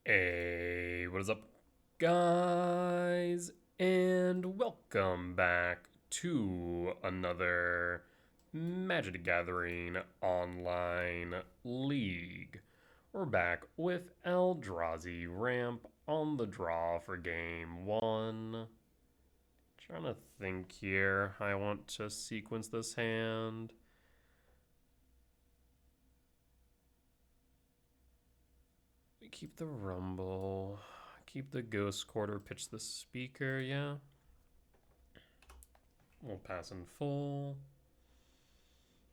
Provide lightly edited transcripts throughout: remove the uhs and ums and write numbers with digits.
Hey, what is up, guys? And welcome back to another Magic the Gathering online league. We're back with Eldrazi ramp on the draw for game one. Trying to think here. I want to sequence this hand. We keep the rumble. Keep the ghost quarter, pitch the speaker, yeah. We'll pass in full.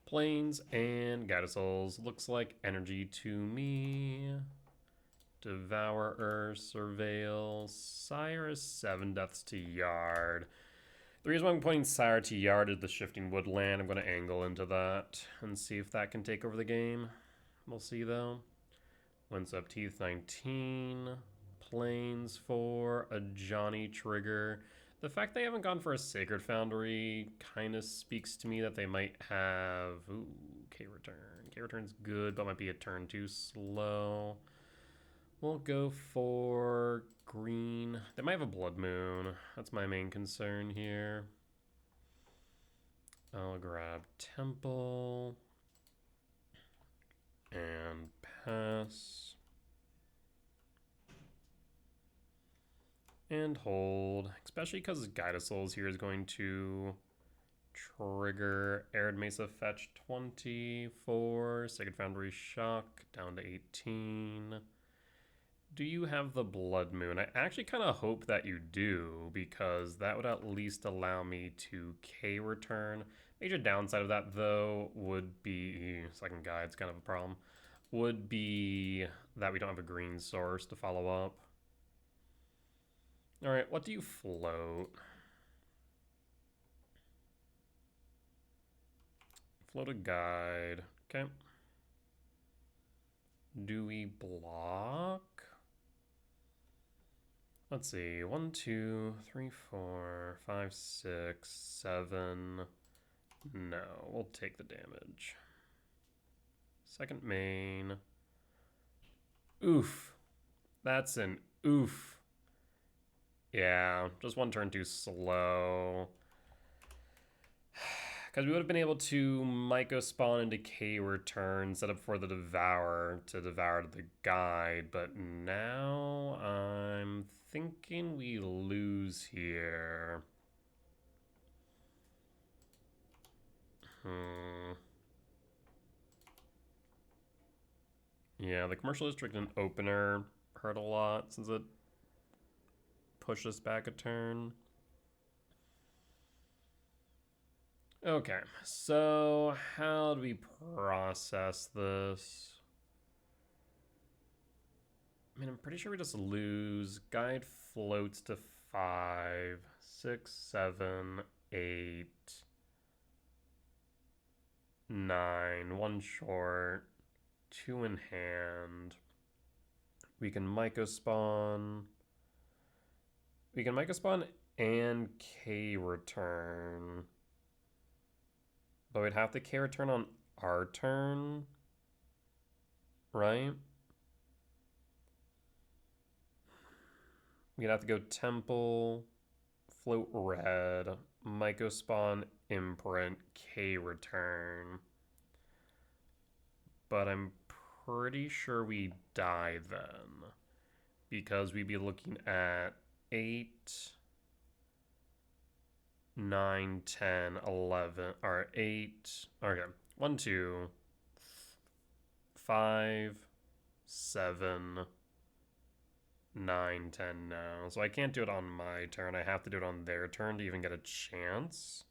Planes and Souls. Looks like energy to me. Devourer, Surveil, Sire is 7 deaths to Yard. The reason why I'm pointing Sire to Yard is the Shifting Woodland. I'm going to angle into that and see if that can take over the game. We'll see though. Wins up Teeth 19. Planes for a Johnny Trigger. The fact they haven't gone for a Sacred Foundry kind of speaks to me that they might have... Ooh, K-Return. K-Return's good, but might be a turn too slow. We'll go for green. They might have a Blood Moon. That's my main concern here. I'll grab Temple. And pass. And hold, especially because Souls here is going to trigger Arid Mesa fetch 24, Sacred Foundry Shock down to 18. Do you have the Blood Moon? I actually kind of hope that you do, because that would at least allow me to K-return. Major downside of that, though, would be, second guide's kind of a problem, would be that we don't have a green source to follow up. All right, what do you float? Float a guide. Okay. Do we block? Let's see. 1, 2, 3, 4, 5, 6, 7. No, we'll take the damage. Second main. Oof. That's an oof. Yeah, just one turn too slow. Because we would have been able to Myco spawn into K-return, set up for the Devourer to devour the guide, but now I'm thinking we lose here. Yeah, the Commercial District and Opener hurt a lot since it pushed us back a turn. Okay, so how do we process this? I mean, I'm pretty sure we just lose. Guide floats to 5, 6, 7, 8, 9. 1 short. 2 in hand. We can Myco spawn. We can Myco spawn and K return. But we'd have to K return on our turn. Right? We'd have to go Temple, float red, Myco spawn, imprint, K return. But I'm pretty sure we die then, because we'd be looking at 8, 9, 10, 11, or 8, okay, 1, 2, 5, 7, 9, 10 now. So I can't do it on my turn. I have to do it on their turn to even get a chance.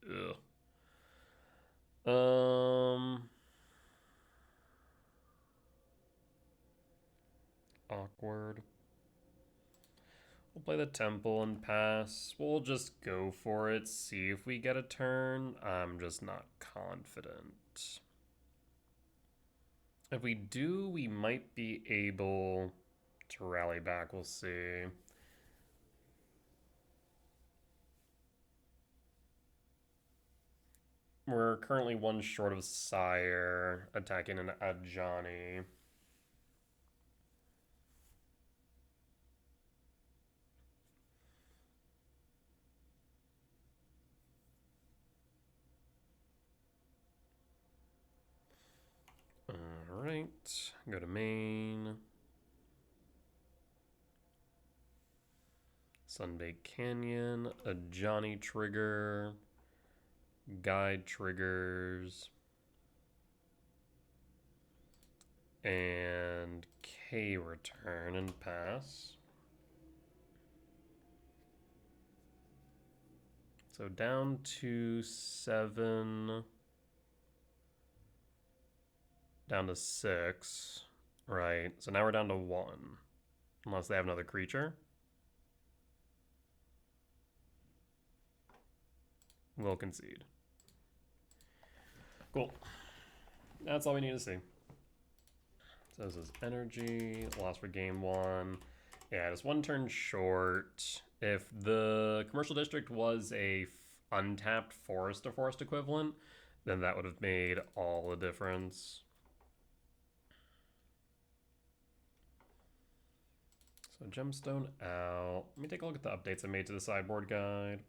Ugh. Awkward. We'll play the Temple and pass. We'll just go for it, see if we get a turn. I'm just not confident. If we do, we might be able to rally back. We'll see. We're currently 1 short of Sire attacking an Ajani. Alright, go to main. Sunbaked Canyon, a Johnny trigger, guide triggers, and K return and pass. So down to 7, down to 6, right? So now we're down to 1, unless they have another creature. We'll concede. Cool. That's all we need to see. So this is energy, lost for game 1. Yeah, just 1 turn short. If the commercial district was a untapped forest to forest equivalent, then that would have made all the difference. So gemstone out. Let me take a look at the updates I made to the sideboard guide.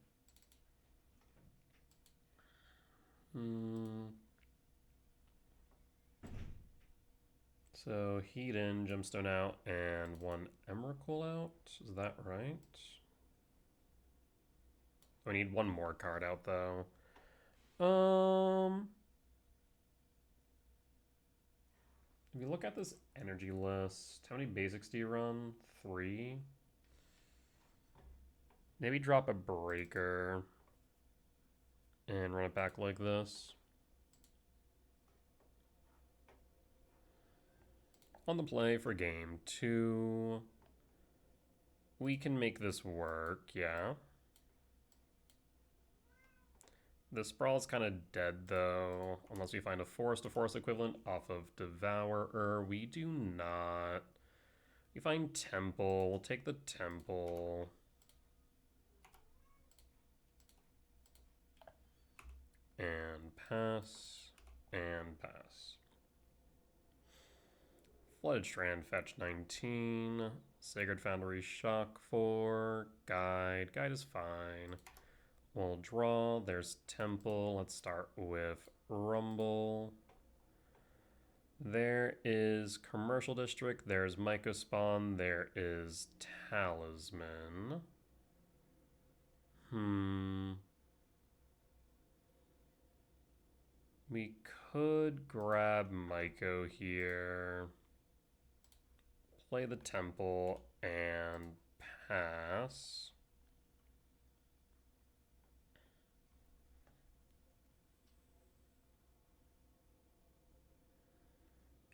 So heat in, gemstone out, and 1 Emrakul out. Is that right? We need 1 more card out though. If you look at this energy list, how many basics do you run? 3. Maybe drop a breaker and run it back like this. On the play for game 2. We can make this work, yeah. The Sprawl is kind of dead though, unless we find a forest to forest equivalent off of Devourer. We do not. We find Temple. We'll take the Temple. And pass. And pass. Flooded Strand, fetch 19. Sacred Foundry, shock 4. Guide. Guide is fine. We'll draw. There's Temple. Let's start with Rumble. There is Commercial District. There's Mycospawn. There is Talisman. We could grab Myco here. Play the Temple and pass.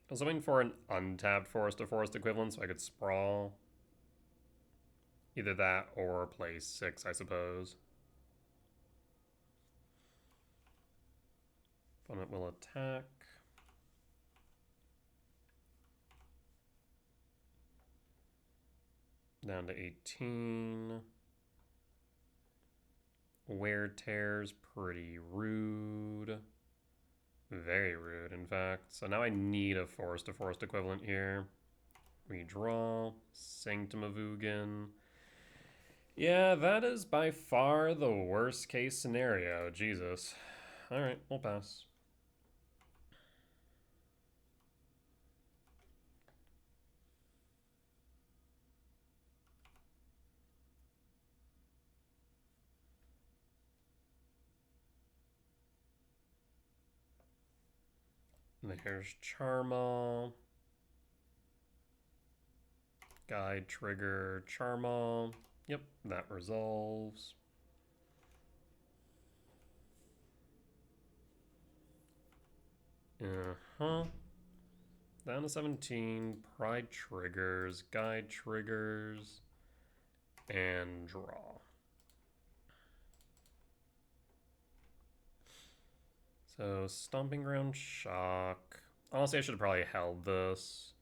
I was hoping for an untapped forest to forest equivalent so I could sprawl. Either that or play 6, I suppose. Opponent will attack. Down to 18. Wear tears, pretty rude. Very rude, in fact. So now I need a forest to forest equivalent here. Redraw. Sanctum of Ugin. Yeah, that is by far the worst case scenario. Jesus. Alright, we'll pass. There's Charmal. Guide trigger Charmal. Yep, that resolves. Down to 17. Pride triggers, guide triggers, and draw. So Stomping Ground shock. Honestly, I should have probably held this.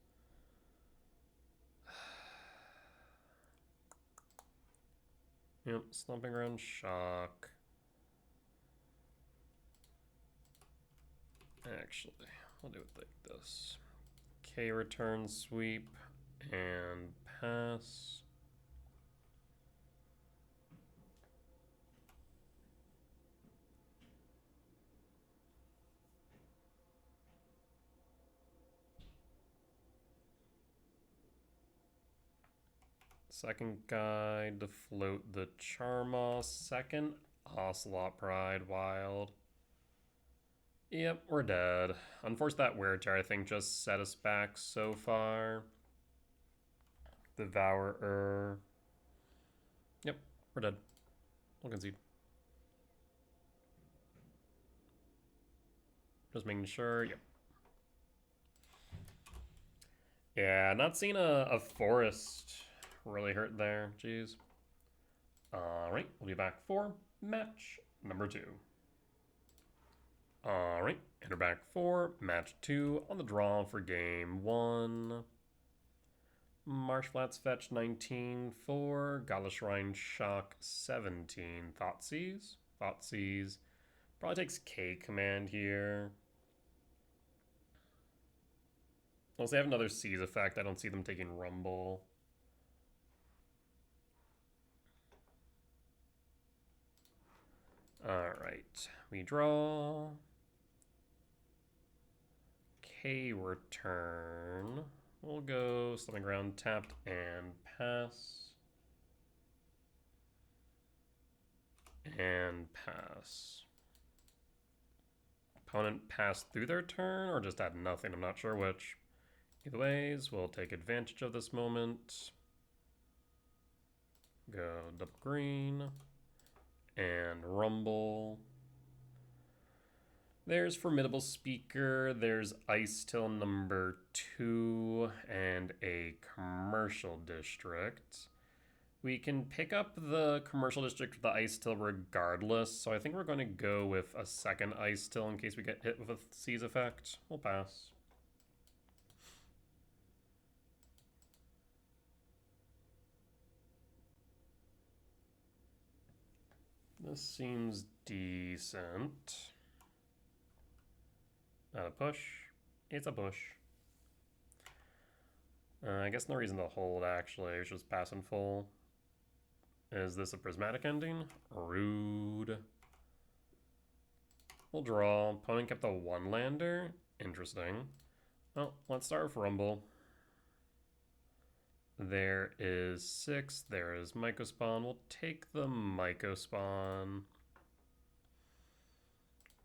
Yep, Stomping Ground shock. Actually, I'll do it like this. K return sweep and pass. Second guy to float the Charma. Second Ocelot Pride Wild. Yep, we're dead. Unfortunately, that wear tear I think just set us back so far. Devourer. Yep, we're dead. We'll concede. Just making sure. Yep. Yeah, not seeing a forest really hurt there. Jeez. Alright, we'll be back for match number 2. Alright, enter back for match 2 on the draw for game 1. Marshflat's Fetch 19 for Gala Shrine Shock 17. Thoughtseize. Thoughtseize. Probably takes K command here. Unless they have another Seize effect, I don't see them taking Rumble. Alright, we draw. K return. We'll go Slumming Ground tapped and pass. And pass. Opponent passed through their turn or just had nothing, I'm not sure which. Either ways, we'll take advantage of this moment. Go double green. And rumble. There's Formidable Speaker, there's Ice Till number 2, and a Commercial District. We can pick up the Commercial District with the Ice Till regardless, so I think we're going to go with a second Ice Till in case we get hit with a Seize effect. We'll pass. This seems decent. Not a push. It's a push. I guess no reason to hold, actually. It's just pass and full. Is this a prismatic ending? Rude. We'll draw. Opponent kept a 1-lander. Interesting. Well, let's start with Rumble. There is 6. There is Mycospawn. We'll take the Mycospawn.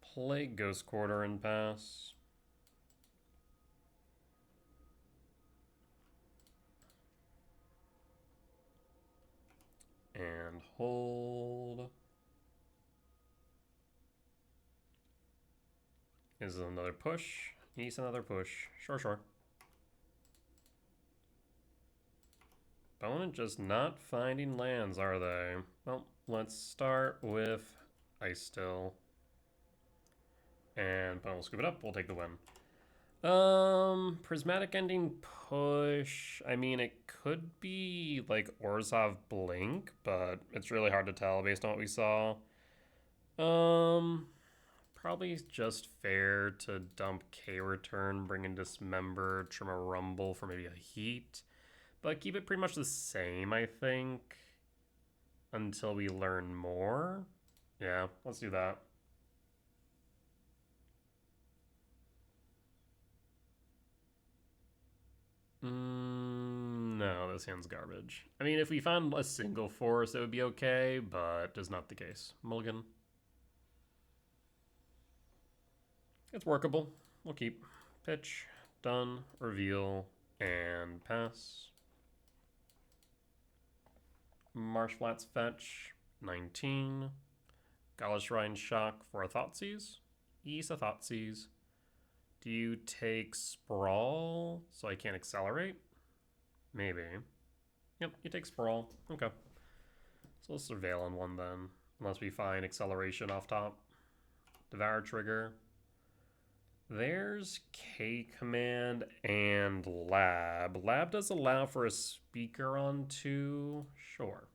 Play Ghost Quarter and pass. And hold. Is another push. He's another push. Sure. Opponent just not finding lands, are they? Well, let's start with Ice Still. And opponent will scoop it up. We'll take the win. Prismatic Ending push. I mean, it could be like Orzhov Blink, but it's really hard to tell based on what we saw. Probably just fair to dump K return, bring in Dismember, trim a Rumble for maybe a Heat. But keep it pretty much the same, I think, until we learn more. Yeah, let's do that. No, this hand's garbage. I mean, if we found a single force, it would be okay, but it's not the case. Mulligan. It's workable. We'll keep. Pitch, done, reveal, and pass. Marshflat's Fetch, 19. Gala Shrine Shock for a Thoughtseize. Yes, a Thoughtseize. Do you take Sprawl so I can't accelerate? Maybe. Yep, you take Sprawl. Okay. So we'll Surveil on one then. Unless we find acceleration off top. Devour trigger. There's K command and Lab. Lab does allow for a speaker on 2. Sure.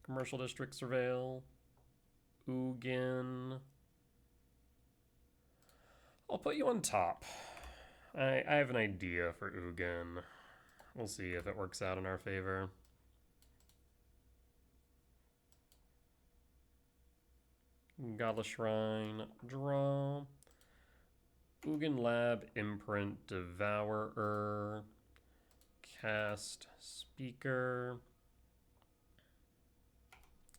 Commercial District Surveil. Ugin. I'll put you on top. I have an idea for Ugin. We'll see if it works out in our favor. Gala Shrine, draw. Ugin Lab, Imprint, Devourer. cast Speaker.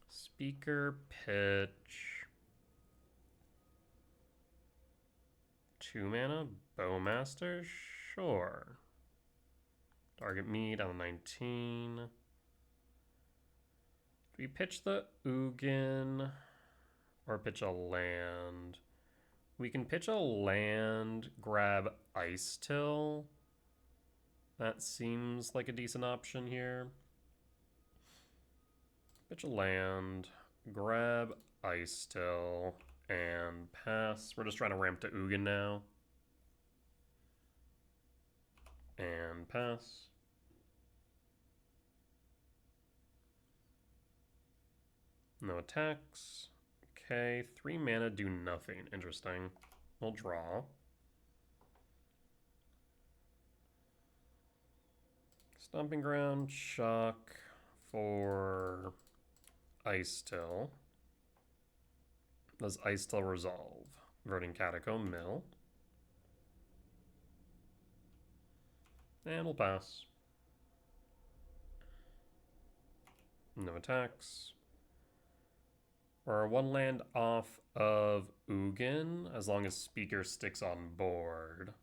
Speaker, pitch. 2 mana, Bowmaster, sure. Target me down to 19. Do we pitch the Ugin or pitch a land? We can pitch a land, grab Ice Till. That seems like a decent option here. Pitch a land, grab Ice Till, and pass. We're just trying to ramp to Ugin now. And pass. No attacks. Okay, 3 mana, do nothing. Interesting. We'll draw. Stomping Ground, shock for Ice Till. Does Ice Till resolve? Verdant Catacomb, mill. And we'll pass. No attacks. We're 1 land off of Ugin, as long as Speaker sticks on board.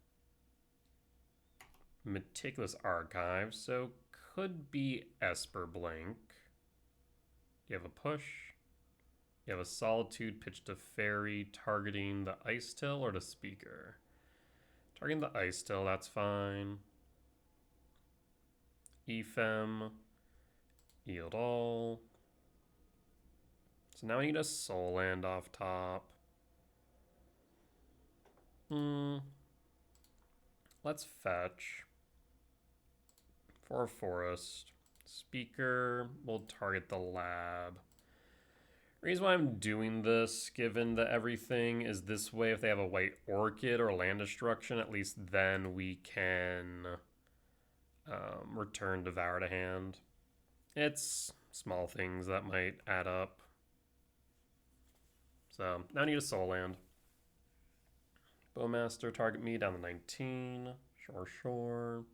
Meticulous Archive, so could be Esper Blink. You have a push. You have a Solitude pitched to Fairy, targeting the Ice Till or the Speaker. Targeting the Ice Till, that's fine. Ephem. Yield all. So now I need a Soul Land off top. Let's fetch. For a forest. Speaker will target the lab. Reason why I'm doing this, given that everything is this way, if they have a white orchid or land destruction, at least then we can return Devour to hand. It's small things that might add up. So now I need a Soul Land. Bowmaster, target me down to 19. Sure.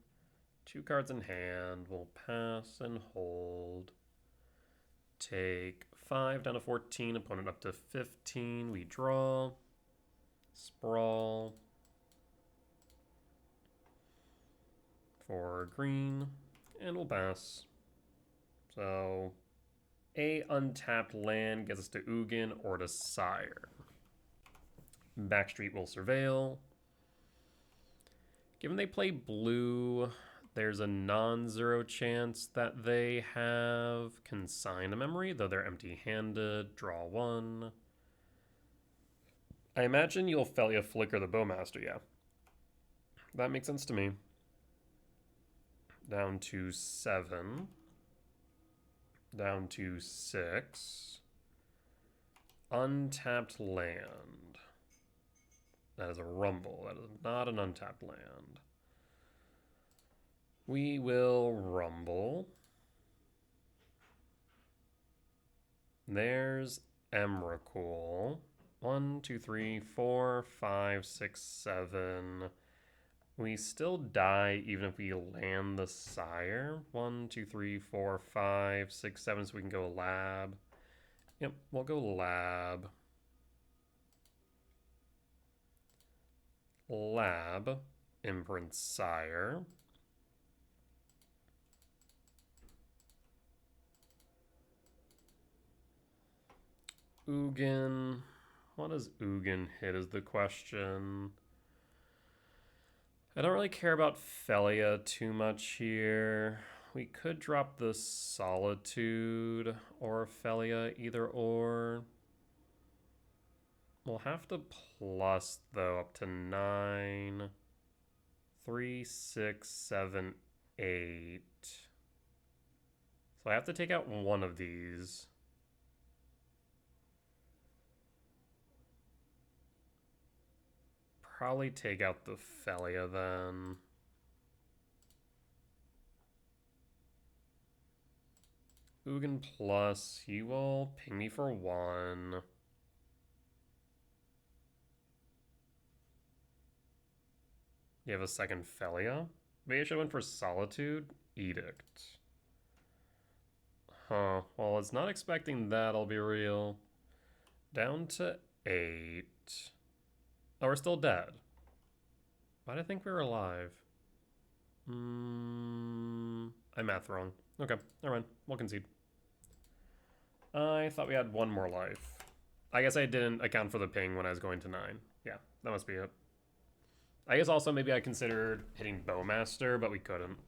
2 cards in hand. We'll pass and hold. Take 5 down to 14. Opponent up to 15. We draw. Sprawl. For green. And we'll pass. So a untapped land gets us to Ugin or to Sire. Backstreet will Surveil. Given they play blue, there's a non-zero chance that they have Consign a Memory, though they're empty-handed. Draw 1. I imagine you'll Felia Flicker the Bowmaster, yeah. That makes sense to me. Down to 7. Down to 6. Untapped land. That is a rumble. That is not an untapped land. We will rumble. There's Emrakul. 1, 2, 3, 4, 5, 6, 7. We still die even if we land the Sire. 1, 2, 3, 4, 5, 6, 7, so we can go lab. Yep, we'll go lab. Lab, imprint Sire. Ugin. What does Ugin hit is the question. I don't really care about Felia too much here. We could drop the Solitude or Felia, either or. We'll have to plus, though, up to 9. 3, 6, 7, 8. So I have to take out one of these. Probably take out the Felia then. Ugin plus, he will ping me for 1. You have a second Felia? Maybe I should have went for Solitude. Edict. Huh. Well, it's not expecting that, I'll be real. Down to 8. Oh, we're still dead. Why did I think we were alive? I math wrong. Okay, never mind. We'll concede. I thought we had one more life. I guess I didn't account for the ping when I was going to 9. Yeah, that must be it. I guess also maybe I considered hitting Bowmaster, but we couldn't.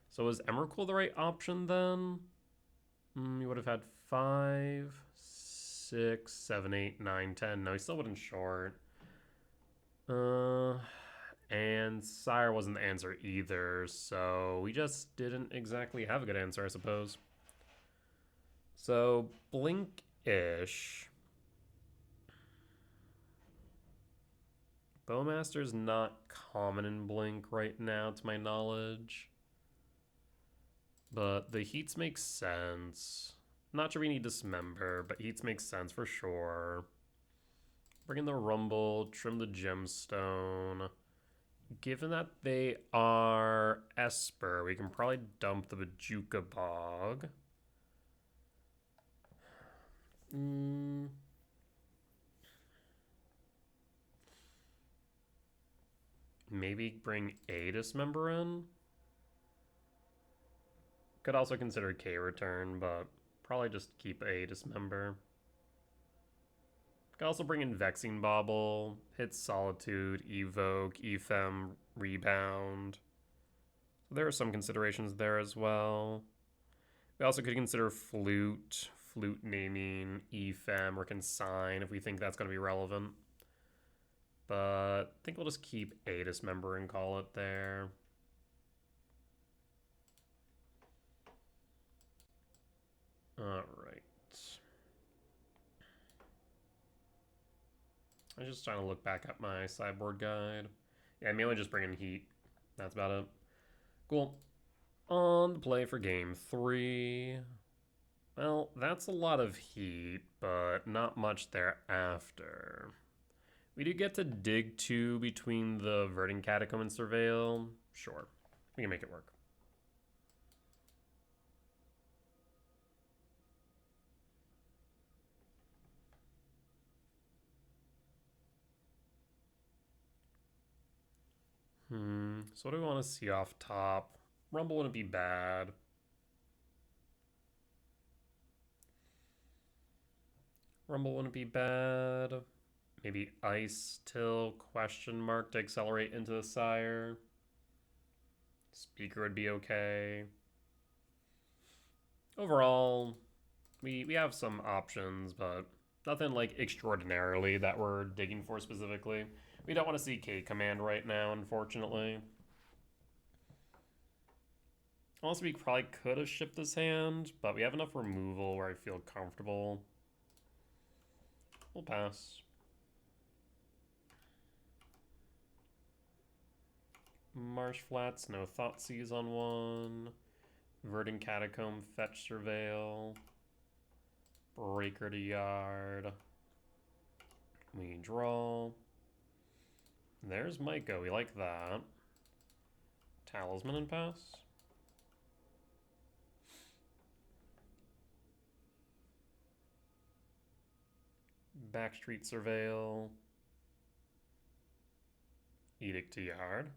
So was Emrakul the right option then? You would have had 5, 6, 7, 8, 9, 10. No, he still wouldn't short. And Sire wasn't the answer either, so we just didn't exactly have a good answer, I suppose. So, Blink-ish. Bowmaster's not common in Blink right now, to my knowledge. But the Heats make sense. Not sure we need Dismember, but Heats make sense for sure. Bring in the Rumble, trim the Gemstone. Given that they are Esper, we can probably dump the Bajuka Bog. Maybe bring a Dismember in? Could also consider K return, but probably just keep a Dismember. Could also bring in Vexing Bauble, hit Solitude, Evoke, Ephem, Rebound. There are some considerations there as well. We also could consider Flute naming, Ephem, or Consign if we think that's going to be relevant. But I think we'll just keep a Dismember and call it there. Alright. I was just trying to look back at my sideboard guide. Yeah, mainly just bringing Heat. That's about it. Cool. On the play for game 3. Well, that's a lot of Heat, but not much thereafter. We do get to dig 2 between the Verdant Catacomb and Surveil. Sure, we can make it work. So what do we want to see off top? Rumble wouldn't be bad. Rumble wouldn't be bad. Maybe Ice till question mark to accelerate into the Sire. Speaker would be okay. Overall, we have some options, but nothing like extraordinarily that we're digging for specifically. We don't want to see K command right now, unfortunately. Also, we probably could have shipped this hand, but we have enough removal where I feel comfortable. We'll pass. Marsh Flats, no Thoughtseize on 1. Verdant Catacomb, Fetch Surveil. Breaker to Yard. We draw. There's Myco, we like that. Talisman and pass. Backstreet Surveil. Edict to Yard.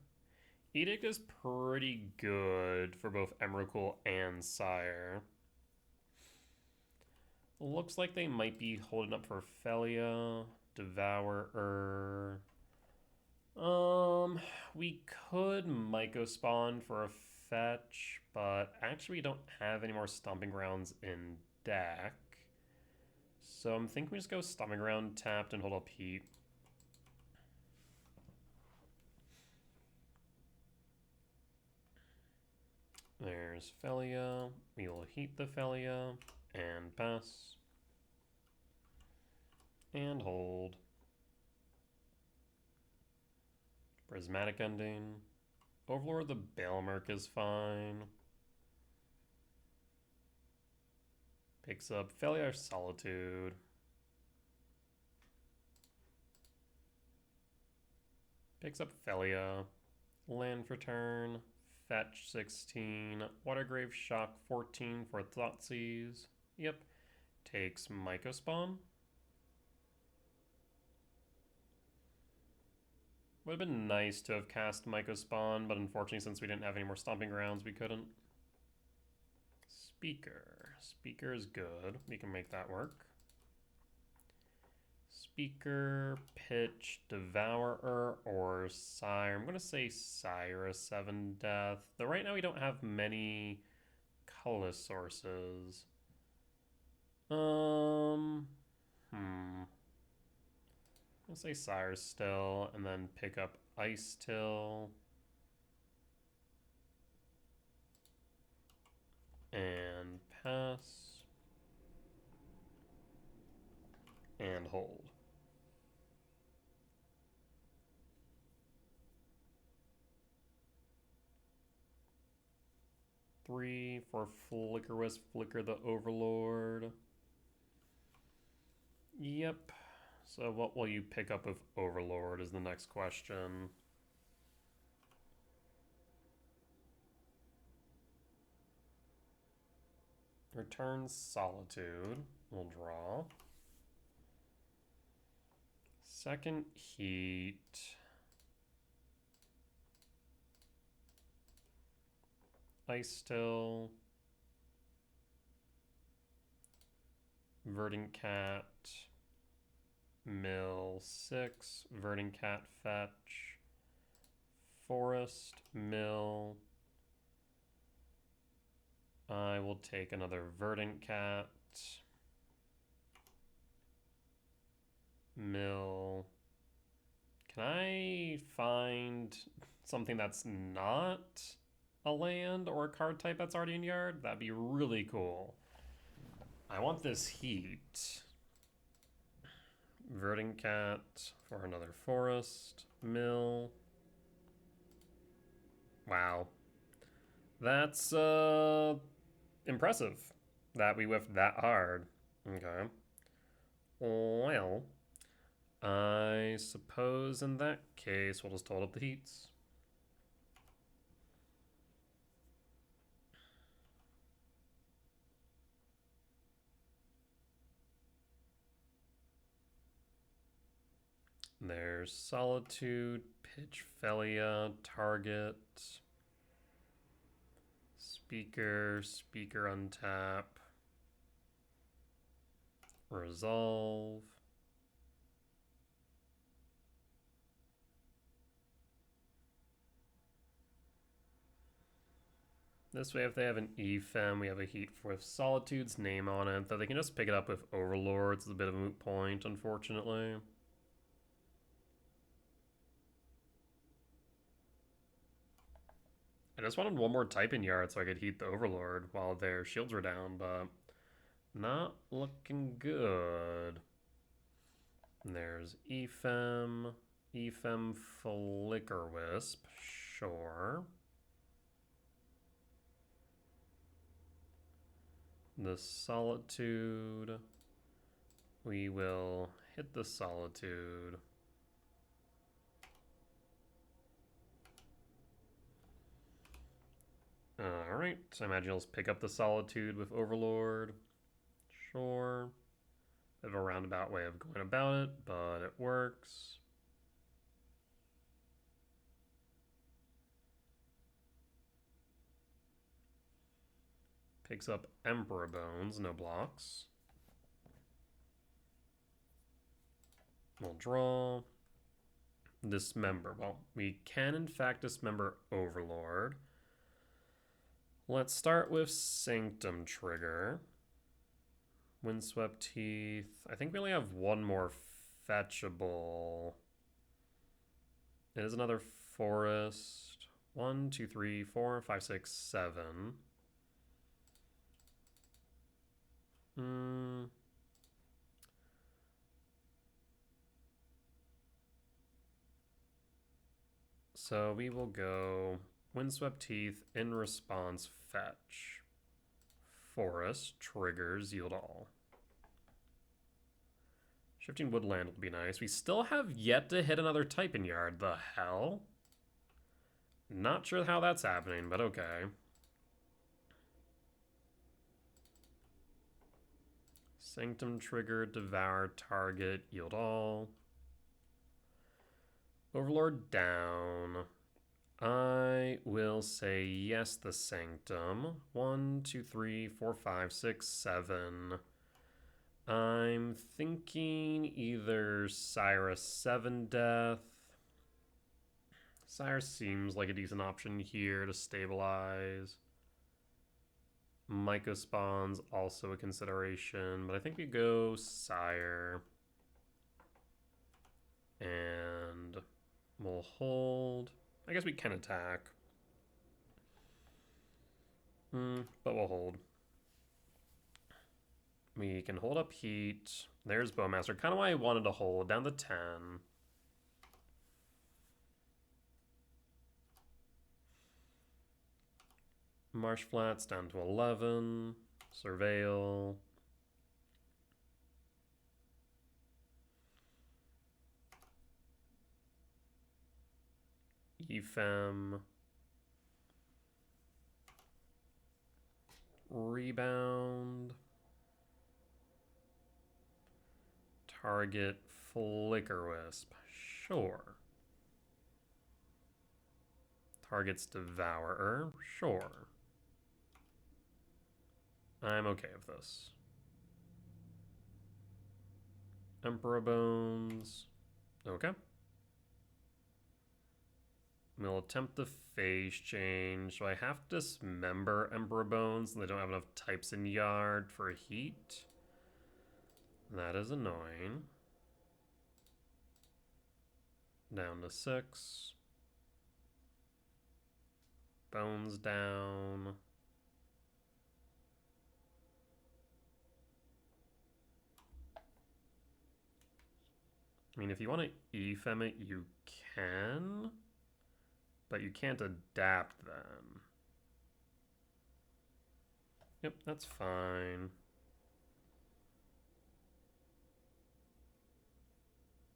Edict is pretty good for both Emrakul and Sire. Looks like they might be holding up for Felia, Devourer. We could Myco spawn for a fetch, but actually we don't have any more Stomping Grounds in deck. So I'm thinking we just go Stomping Ground tapped and hold up Heat. There's Felia. We will Heat the Felia and pass. And hold. Prismatic Ending. Overlord the Bailmerk is fine. Picks up Felia Solitude. Picks up Felia. Land for turn. fetch 16, Watergrave Shock 14 for Thoughtseize. Yep. Takes Mycospawn. Would have been nice to have cast Mycospawn, but unfortunately, since we didn't have any more Stomping Grounds, we couldn't. Speaker. Speaker is good. We can make that work. Speaker, Pitch, Devourer, or Sire. I'm going to say Sire is 7 death. Though right now we don't have many color sources. I'm going to say Sire still, and then pick up Ice Till. And pass. And hold. Three for Flicker Wisp, Flicker the Overlord. Yep. So what will you pick up with Overlord is the next question. Return Solitude. We'll draw. Second Heat. Ice Still. Verdant Cat. Mill 6. Verdant Cat fetch. Forest. Mill. I will take another Verdant Cat. Mill. Can I find something that's not a land or a card type that's already in yard? That'd be really cool. I want this heat. Verdant Cat for another forest. Mill. Wow. That's impressive that we whiffed that hard. Okay. Well, I suppose in that case we'll just hold up the heats. There's Solitude, Pitch Felia, Target, Speaker, Speaker untap, Resolve. This way, if they have an EFEM, we have a heat with Solitude's name on it, though they can just pick it up with Overlords. It's a bit of a moot point, unfortunately. I just wanted one more type in yard so I could heat the Overlord while their shields were down, but not looking good. And there's EFEM, EFEM Flicker Wisp, sure. The Solitude, we will hit the Solitude. Alright, so I imagine you'll pick up the Solitude with Overlord. Sure. Bit of a roundabout way of going about it, but it works. Picks up Emperor Bones, no blocks. We'll draw. Dismember. Well, we can in fact dismember Overlord. Let's start with Sanctum Trigger. Windswept Teeth. I think we only have one more fetchable. It is another forest. 1, 2, 3, 4, 5, 6, 7. So we will go Windswept Teeth, in response, fetch. Forest, triggers, yield all. Shifting Woodland will be nice. We still have yet to hit another type in yard. The hell? Not sure how that's happening, but okay. Sanctum trigger, devour target, yield all. Overlord down. I will say yes, the Sanctum. 1, 2, 3, 4, 5, 6, 7. I'm thinking either Cyrus 7 death. Sire seems like a decent option here to stabilize. Myco Spawn's also a consideration, but I think we go Sire. And we'll hold. I guess we can attack. But we'll hold. We can hold up heat. There's Bowmaster. Kind of why I wanted to hold. Down to 10. Marsh Flats down to 11. Surveil. Ephem. Rebound. Target Flicker Wisp. Sure. Target's Devourer. Sure. I'm okay with this. Emperor Bones. Okay. We'll attempt the phase change. So I have to dismember Emperor Bones and they don't have enough types in Yard for heat. That is annoying. Down to 6. Bones down. I mean, if you want to Ephem it, you can. But you can't adapt them. Yep, that's fine.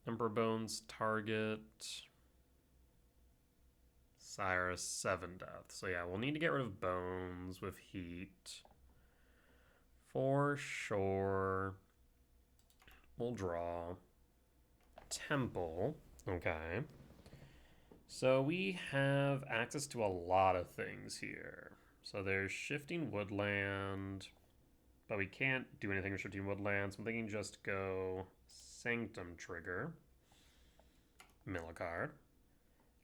Emperor Bones target. Cyrus 7 death. So yeah, we'll need to get rid of Bones with heat. For sure. We'll draw. Temple. Okay. So we have access to a lot of things here. So there's Shifting Woodland, but we can't do anything with Shifting Woodland, so I'm thinking just go Sanctum trigger. Mill a card.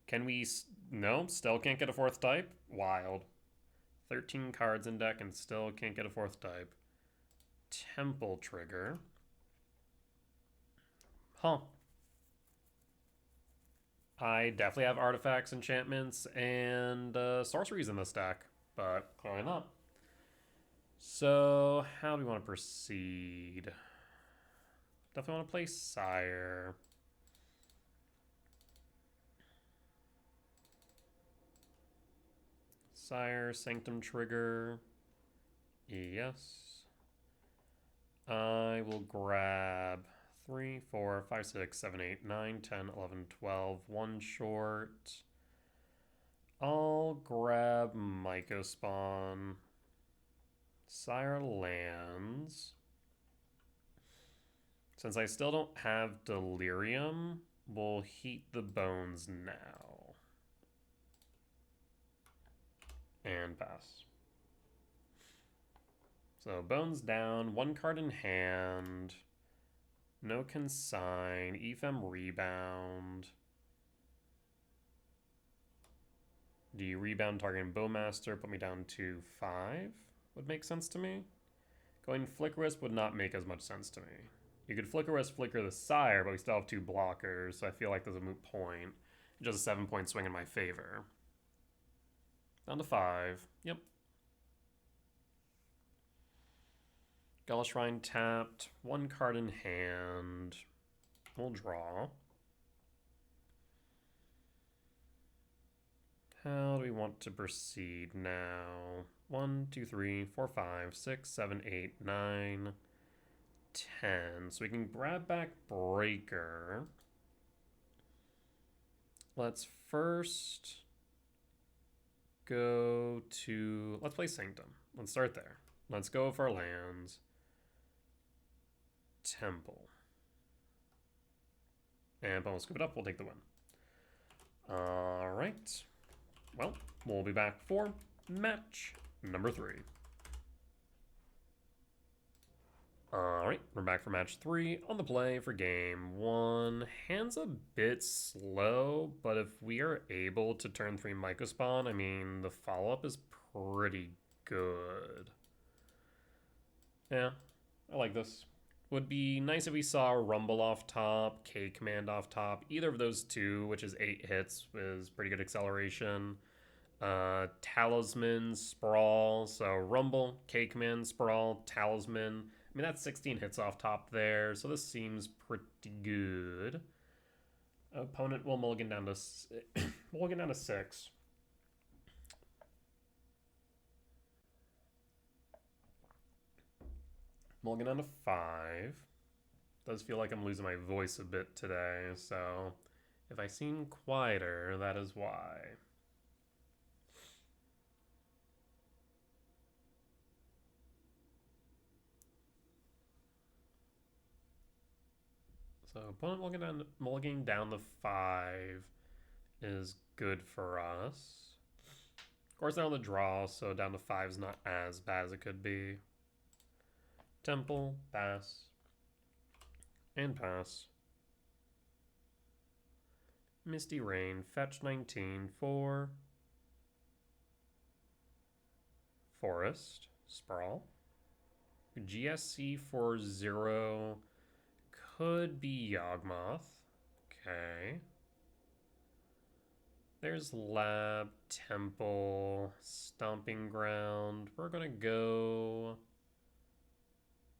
Can we... No, still can't get a 4th type? Wild. 13 cards in deck and still can't get a 4th type. Temple trigger. Huh. I definitely have artifacts, enchantments, and sorceries in this deck, but clearly not. So, how do we want to proceed? Definitely want to play Sire. Sire, Sanctum trigger. Yes. I will grab 3, 4, 5, 6, 7, 8, 9, 10, 11, 12. One short. I'll grab Myco Spawn. Sire lands. Since I still don't have Delirium, we'll heat the Bones now. And pass. So Bones down, 1 card in hand. No consign, Ephem rebound. Do you rebound targeting Bowmaster, put me down to 5? Would make sense to me. Going Flicker Wisp would not make as much sense to me. You could Flicker Wisp, flicker the Sire, but we still have 2 blockers, so I feel like there's a moot point. Just a 7-point swing in my favor. Down to 5. Yep. Gala Shrine tapped. 1 card in hand. We'll draw. How do we want to proceed now? 1, 2, 3, 4, 5, 6, 7, 8, 9, 10. So we can grab back Breaker. Let's first go to... Let's play Sanctum. Let's start there. Let's go for lands. Temple. And we'll scoop it up. We'll take the win. Alright. Well, we'll be back for match number 3. Alright, we're back for match 3 on the play for game 1. Hand's a bit slow, but if we are able to turn 3 Mycospawn, I mean, the follow-up is pretty good. Yeah, I like this. Would be nice if we saw Rumble off top, K-Command off top. Either of those two, which is 8 hits, is pretty good acceleration. Talisman, Sprawl, so Rumble, K-Command, Sprawl, Talisman. I mean, that's 16 hits off top there, so this seems pretty good. Opponent will mulligan down to 6. Mulligan down to 5. Does feel like I'm losing my voice a bit today, so if I seem quieter, that is why. So opponent mulliganing down the 5 is good for us. Of course, they're on the draw, so down to 5 is not as bad as it could be. Temple, pass, and pass. Misty Rain, fetch 19 for Forest, Sprawl. GSC for 0 could be Yawgmoth. Okay. There's Lab, Temple, Stomping Ground. We're gonna go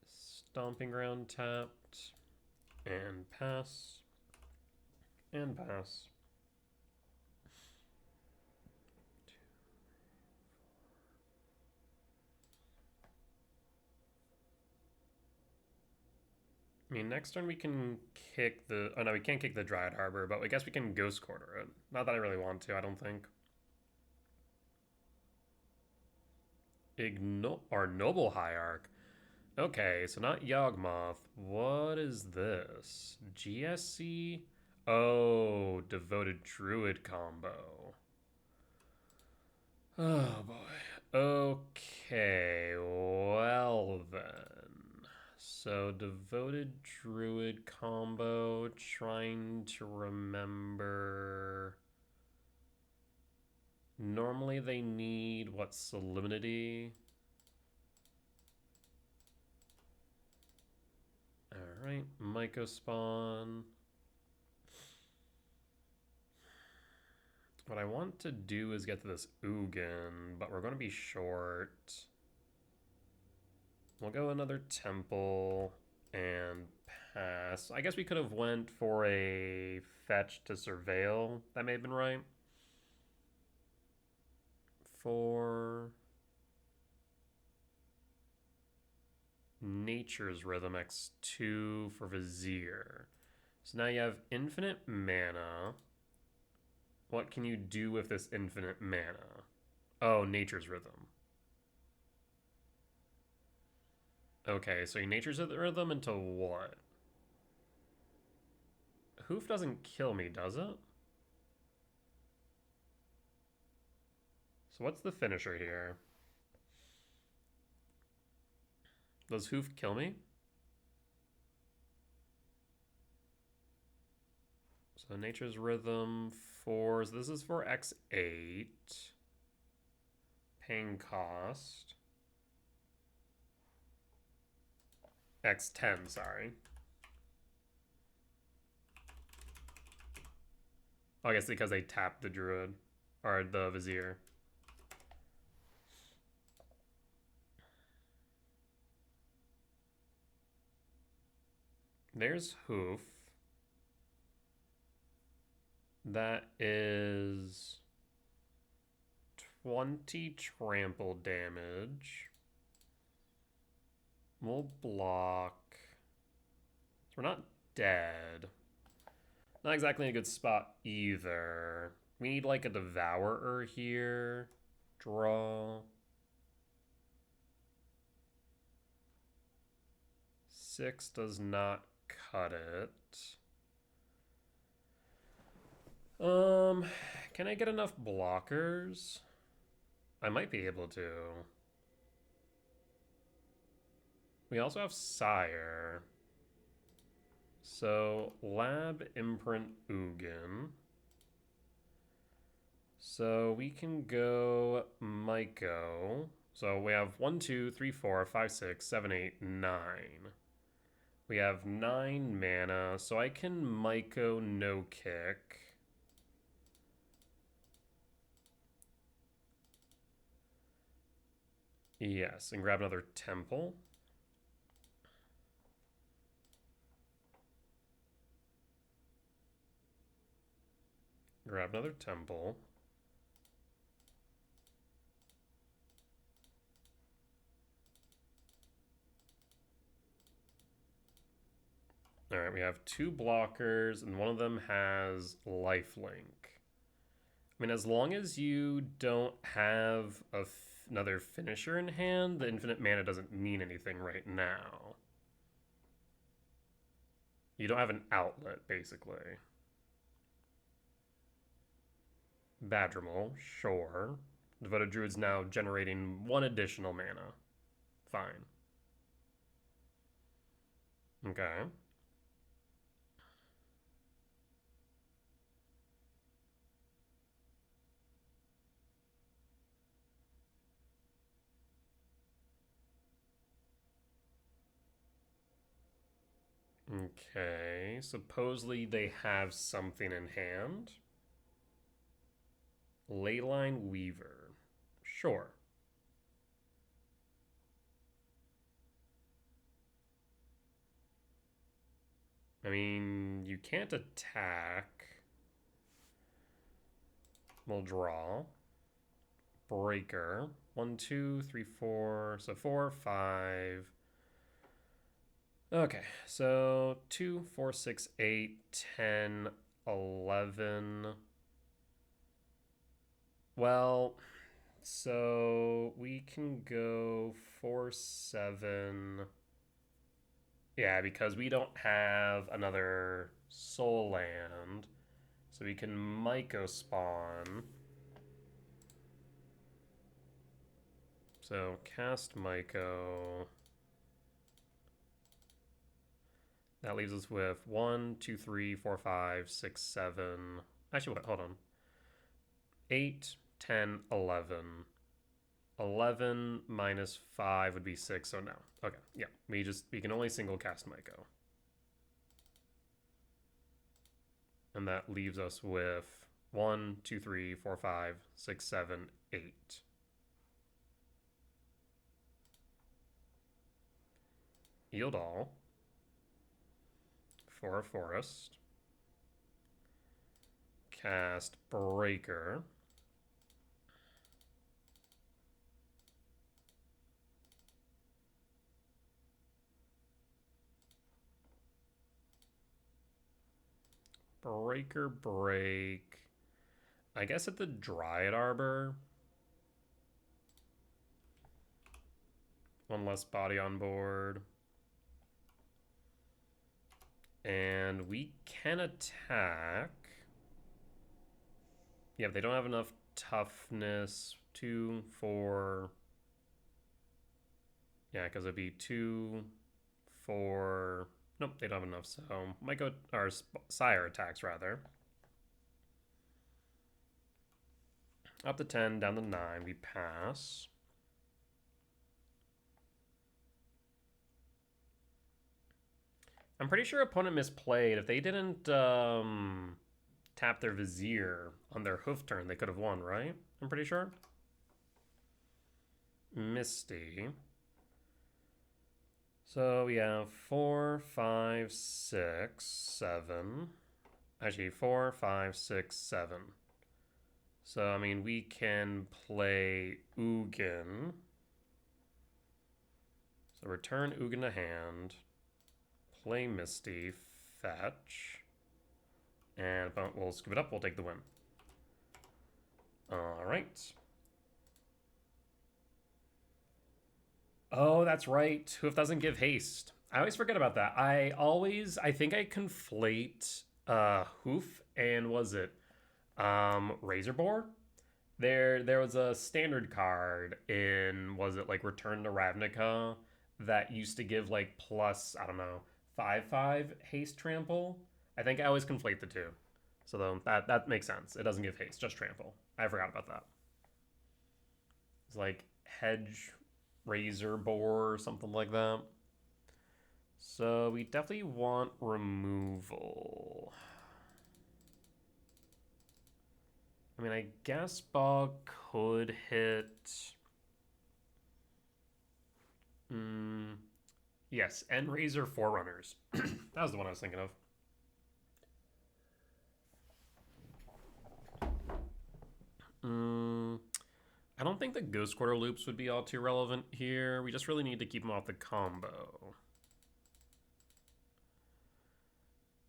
Stomping Ground tapped, and pass, and pass. I mean, next turn we can kick the... Oh, no, we can't kick the Dryad Harbor, but I guess we can Ghost Quarter it. Not that I really want to, I don't think. Our Noble Hierarch. Okay, so not Yawgmoth. What is this? GSC? Oh, Devoted Druid combo. Oh, boy. Okay, well then. So, Devoted Druid combo, trying to remember... Normally they need, what, Solemnity? Alright, Mycospawn. What I want to do is get to this Ugin, but we're going to be short. We'll go another Temple and pass. I guess we could have went for a fetch to Surveil. That may have been right. For Nature's Rhythm X2 for Vizier. So now you have infinite mana. What can you do with this infinite mana? Oh, Nature's Rhythm. Okay, so you Nature's Rhythm into what? Hoof doesn't kill me, does it? So what's the finisher here? Does Hoof kill me? So Nature's Rhythm 4. So this is for X8. Paying cost. X10, sorry. Oh, I guess because they tapped the Druid. Or the Vizier. There's Hoof. That is 20 trample damage. We'll block. So we're not dead. Not exactly in a good spot either. We need like a Devourer here. Draw. 6 does not cut it. Can I get enough blockers? I might be able to. We also have Sire. So, Lab, Imprint, Ugin. So we can go Myco. So we have 1, 2, 3, 4, 5, 6, 7, 8, 9. We have 9 mana, so I can Myco no kick. Yes, and grab another temple. Grab another temple. All right, we have 2 blockers, and one of them has lifelink. I mean, as long as you don't have another finisher in hand, the infinite mana doesn't mean anything right now. You don't have an outlet, basically. Badrimal, sure. Devoted Druid's now generating 1 additional mana. Fine. Okay. Okay, supposedly they have something in hand. Leyline Weaver. Sure. I mean, you can't attack. We'll draw. Breaker. 1, 2, 3, 4. So 4, 5. Okay, so 2, 4, 6, 8, 10, 11. Well, so we can go 4, 7. Yeah, because we don't have another soul land. So we can Myco spawn. So cast Myco. That leaves us with 1, 2, 3, 4, 5, 6, 7. Actually, wait, hold on. 8, 10, 11. 11 minus 5 would be 6, so no. Okay, yeah. We can only single cast Myco. And that leaves us with 1, 2, 3, 4, 5, 6, 7, 8. Yield all for a forest. Cast Breaker. Breaker break. I guess at the Dryad Arbor. 1 less body on board. And we can attack. Yeah, they don't have enough toughness. 2, 4. Yeah, because it'd be 2, 4. Nope, they don't have enough. So might go, or Sire attacks rather. Up to 10, down to 9. We pass. I'm pretty sure opponent misplayed. If they didn't tap their Vizier on their hoof turn, they could have won, right? I'm pretty sure. Misty. So we have 4, 5, 6, 7. Actually, 4, 5, 6, 7. So, I mean, we can play Ugin. So return Ugin to hand. Play Misty. Fetch. And we'll scoop it up. We'll take the win. All right. Oh, that's right. Hoof doesn't give haste. I always forget about that. I think I conflate Hoof and was it Razor Boar? There was a standard card in was it like Return to Ravnica that used to give like plus, I don't know, 5/5 haste trample. I think I always conflate the two. So though that makes sense. It doesn't give haste, just trample. I forgot about that. It's like hedge razor boar or something like that. So we definitely want removal. I mean, I guess Bog could hit. Yes, End Razor Forerunners. That was the one I was thinking of. I don't think the Ghost Quarter loops would be all too relevant here. We just really need to keep them off the combo.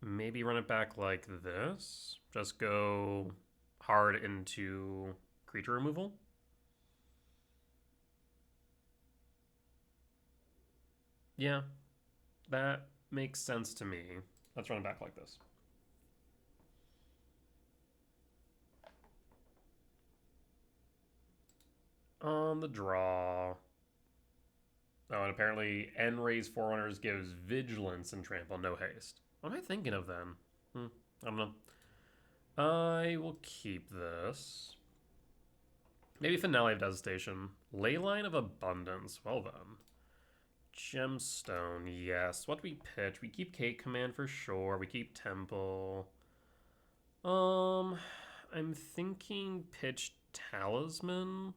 Maybe run it back like this. Just go hard into creature removal. Yeah, that makes sense to me. Let's run it back like this. On the draw. Oh, and apparently N-Raise Forerunners gives Vigilance and Trample, no haste. What am I thinking of then? I don't know. I will keep this. Maybe Finale of Devastation. Leyline of Abundance. Well then. Gemstone, yes. What do we pitch? We keep Kate Command for sure. We keep Temple. I'm thinking pitch Talisman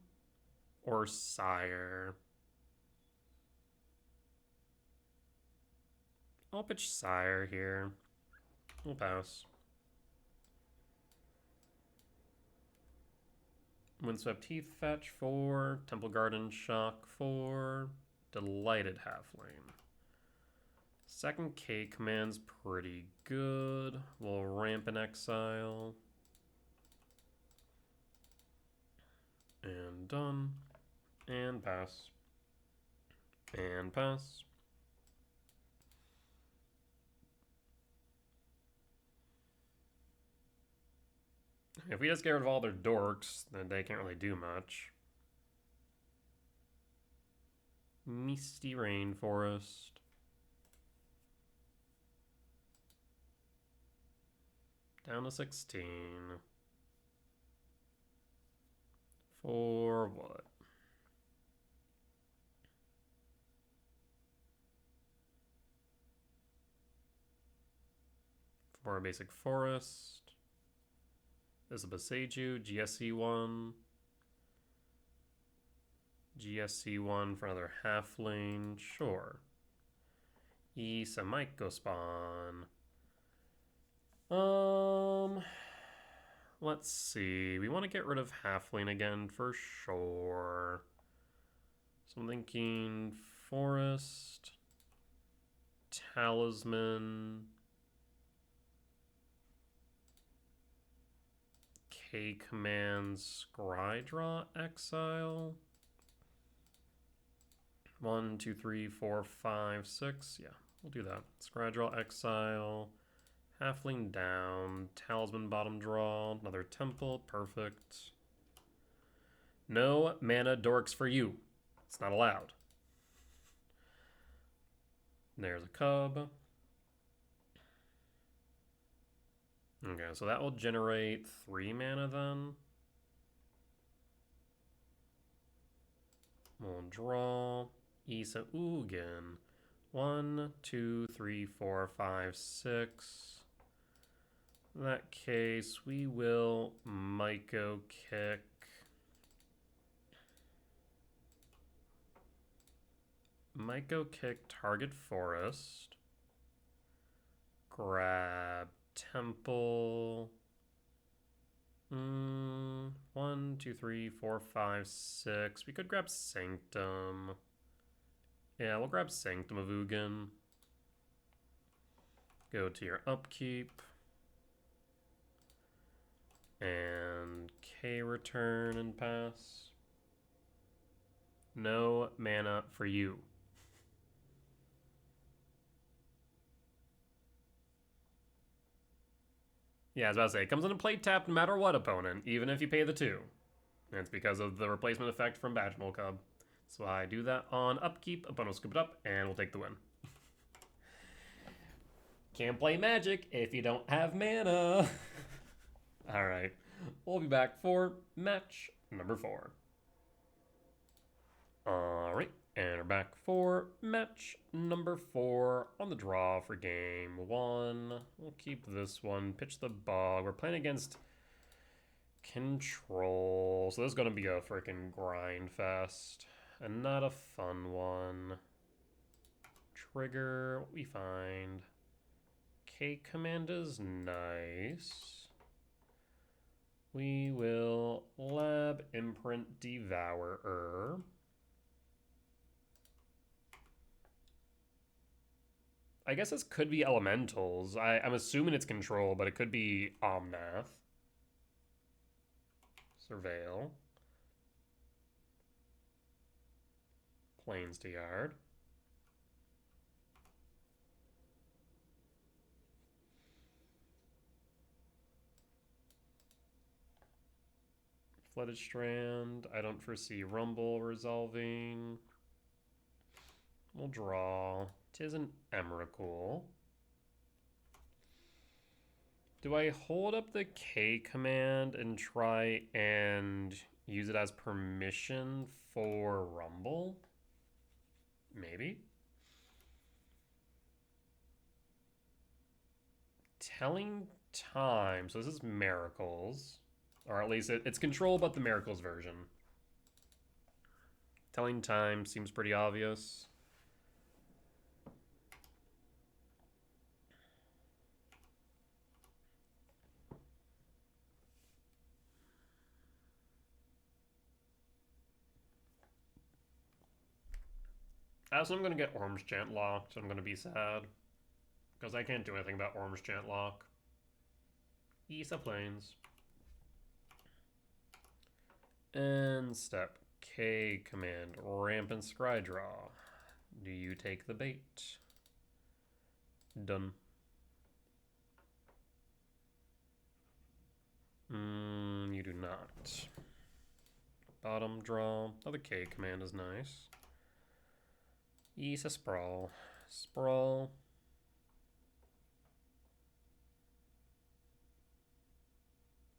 or Sire. I'll pitch Sire here. We'll pass. Windswept Heath fetch 4. Temple Garden Shock 4. Delighted Halfling. Second K command's pretty good. We'll ramp in exile. And done. And pass. And pass. If we just get rid of all their dorks, then they can't really do much. Misty Rainforest. Down to 16. For what? For a basic forest. There's a Boseiju, GSC1. GSC1 for another halfling. Sure. Isa might go spawn. Let's see. We want to get rid of halfling again for sure. So I'm thinking forest, talisman, K commands, scry draw, exile. 1, 2, 3, 4, 5, 6. Yeah, we'll do that. Scry draw, exile. Halfling down. Talisman bottom draw. Another temple. Perfect. No mana dorks for you. It's not allowed. There's a cub. Okay, so that will generate 3 mana then. We'll draw. Isa Ugin. 1, 2, 3, 4, 5, 6. In that case, we will Myco kick. Myco kick target forest. Grab temple. 1, 2, 3, 4, 5, 6. We could grab Sanctum. Yeah, we'll grab Sanctum of Ugin. Go to your upkeep. And K return and pass. No mana for you. Yeah, I was about to say, it comes into play tapped no matter what, opponent, even if you pay the 2. And it's because of the replacement effect from Bajmal Cub. So I do that on upkeep, opponent will scoop it up, and we'll take the win. Can't play Magic if you don't have mana. Alright, we'll be back for match number 4. Alright, and we're back for match number 4 on the draw for game 1. We'll keep this one, pitch the bog. We're playing against Control, so this is going to be a freaking grind fest, and not a fun one. Trigger, what we find. K command is nice. We will lab imprint devourer. I guess this could be elementals. I'm assuming it's control, but it could be Omnath. Surveil. Plains to yard. Flooded Strand. I don't foresee Rumble resolving. We'll draw. 'Tis an Emrakul. Do I hold up the K command and try and use it as permission for Rumble? Maybe. Telling Time. So this is Miracles. Or at least it's control, but the Miracles version. Telling Time seems pretty obvious. So I'm going to get Orange Chant locked. I'm going to be sad. Because I can't do anything about Orange Chant lock. Isa Plains. And step K command. Rampant Scry Draw. Do you take the bait? Done. You do not. Bottom draw. Oh, the K command is nice. Isa Sprawl. Sprawl.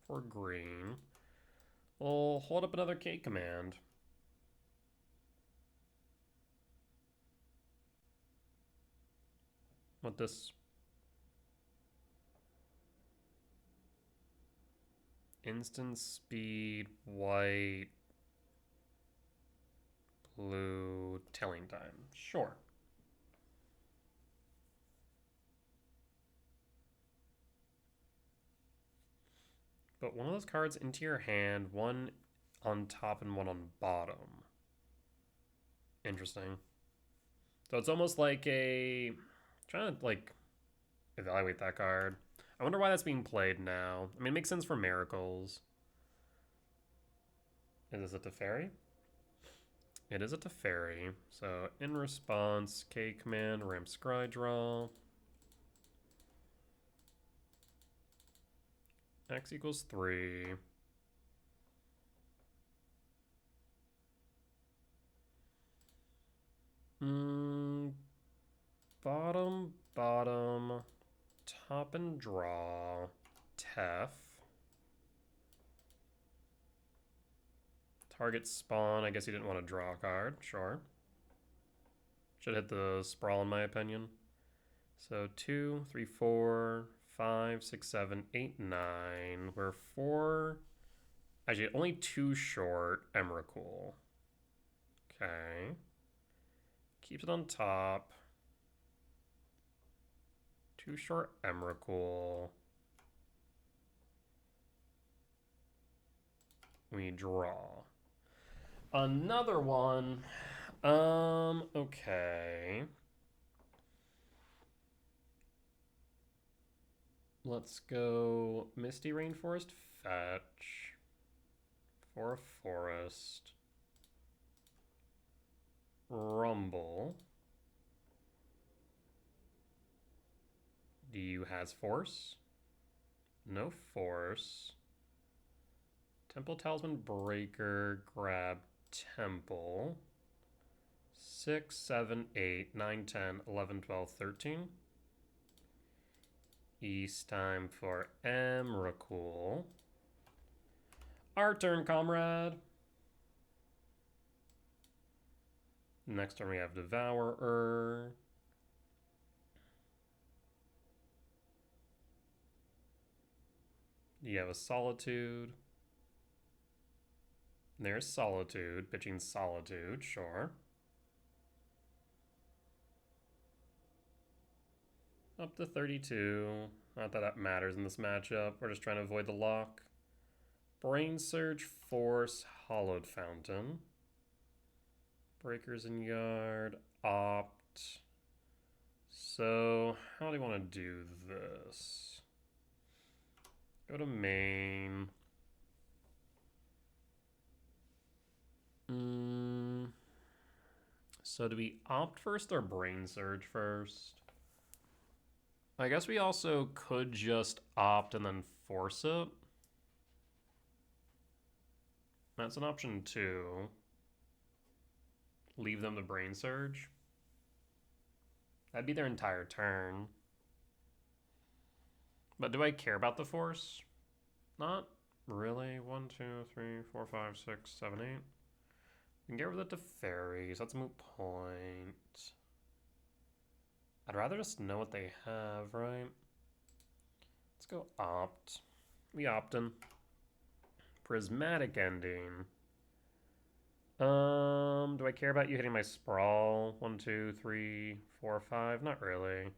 For green. We'll hold up another K command. What this? Instant speed, white, blue, telling time. Sure. Put one of those cards into your hand, one on top and one on bottom. Interesting. So it's almost like a... I'm trying to, like, evaluate that card. I wonder why that's being played now. I mean, it makes sense for Miracles. Is this a Teferi? It is a Teferi. So, in response, K command, ramp Scry Draw. X equals 3. Bottom, top and draw, Tef. Target spawn, I guess he didn't want to draw a card, sure. Should hit the sprawl in my opinion. So 2, 3, 4, 5, 6, 7, 8, 9. We're 4, actually only 2 short Emrakul. Okay. Keeps it on top. 2 short Emrakul. We draw. Another one. Okay. Let's go Misty Rainforest fetch for a forest. Rumble. Do you has force? No force. Temple Talisman Breaker, grab Temple. 6, 7, 8, 9, 10, 11, 12, 13. East time for Emrakul. Our turn, comrade. Next turn we have Devourer. You have a Solitude. There's Solitude. Pitching Solitude, sure. Up to 32. Not that that matters in this matchup. We're just trying to avoid the lock. Brain Surge, Force, Hollowed Fountain. Breakers in Yard, Opt. So, how do you want to do this? Go to main. So do we Opt first or Brain Surge first? I guess we also could just Opt and then force it. That's an option too. Leave them to Brain Surge. That'd be their entire turn. But do I care about the force? Not really. 1, 2, 3, 4, 5, 6, 7, 8. We can get rid of the fairies. That's a moot point. I'd rather just know what they have, right? Let's go Opt. We opt in. Prismatic Ending. Do I care about you hitting my Sprawl? 1, 2, 3, 4, 5? Not really.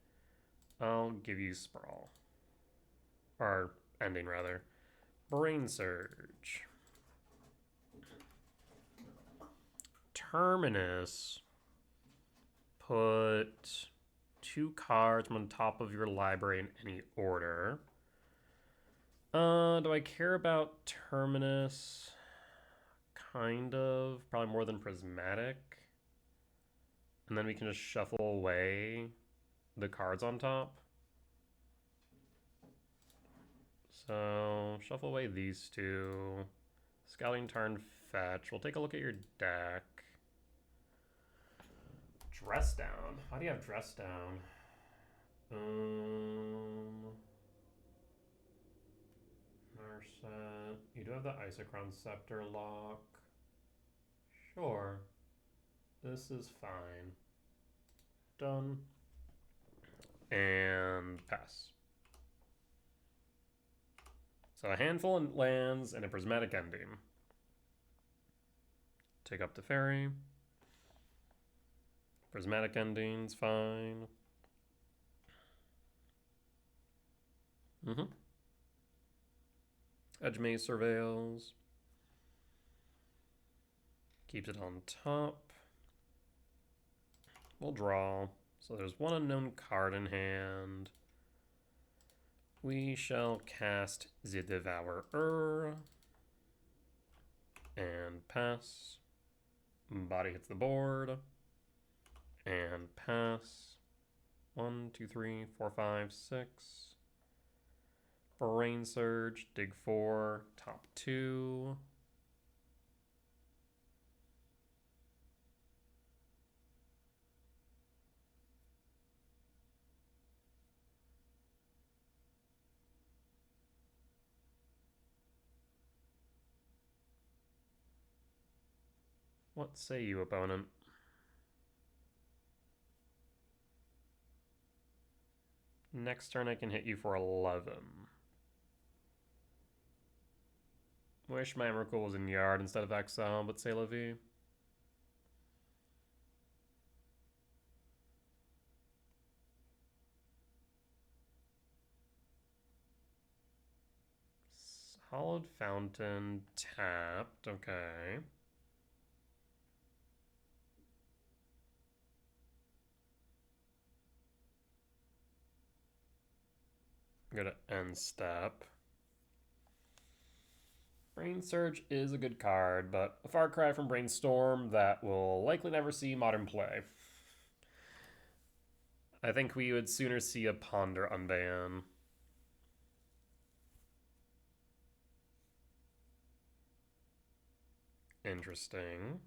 I'll give you Sprawl. Or Ending, rather. Brain Surge. Terminus. Put 2 cards on top of your library in any order. Do I care about Terminus? Kind of. Probably more than Prismatic. And then we can just shuffle away the cards on top. So, shuffle away these 2. Scouting turn, fetch. We'll take a look at your deck. Dress down. How do you have dress down? Narset. You do have the Isochron Scepter lock. Sure. This is fine. Done. And pass. So a handful of lands and a Prismatic Ending. Take up the fairy. Prismatic Ending's fine. Edge Maze Surveils. Keeps it on top. We'll draw. So there's one unknown card in hand. We shall cast the Devourer. And pass. Body hits the board. And pass. 1, 2, 3, 4, 5, 6. Brain Surge, dig 4, top 2. What say you, opponent? Next turn I can hit you for 11. Wish my Emrakul was in Yard instead of Exile, but c'est la vie. Hollowed Fountain, tapped, okay. Go to end step. Brain Surge is a good card, but a far cry from Brainstorm that will likely never see modern play. I think we would sooner see a Ponder unban. Interesting.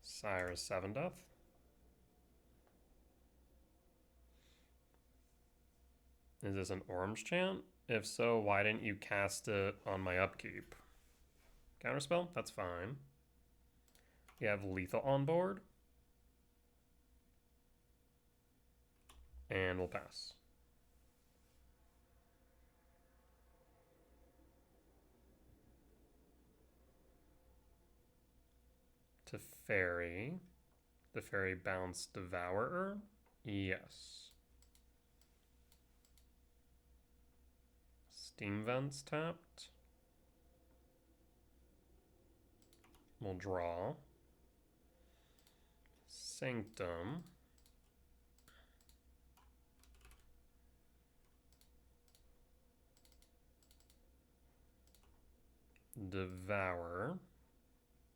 Sire 7 Death. Is this an Orange Chant? If so, why didn't you cast it on my upkeep? Counterspell? That's fine. You have Lethal on board. And we'll pass. Teferi. The Fairy Bounce Devourer? Yes. Steam Vents tapped. We'll draw. Sanctum. Devour.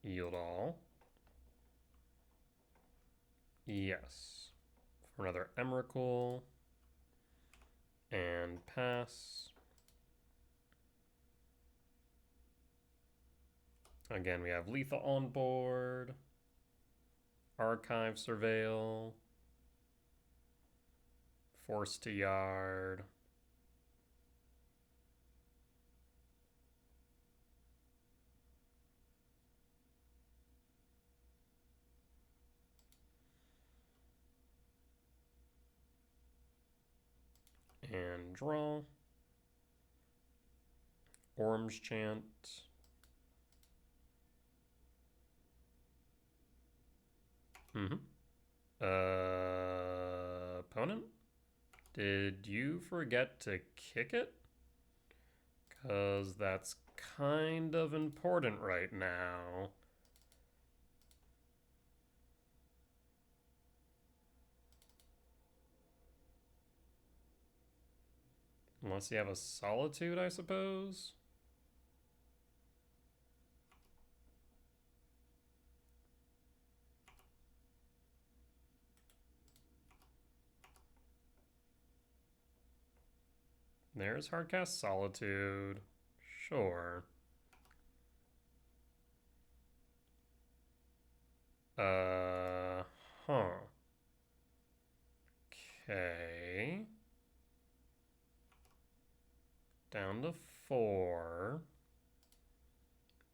Yield all. Yes. For another Emrakul. And pass. Again, we have Lethal on board. Archive Surveil. Force to Yard. And draw. Orange Chant. Opponent? Did you forget to kick it? Because that's kind of important right now. Unless you have a Solitude, I suppose. There's Hardcast Solitude. Sure. Huh. Okay. Down to 4.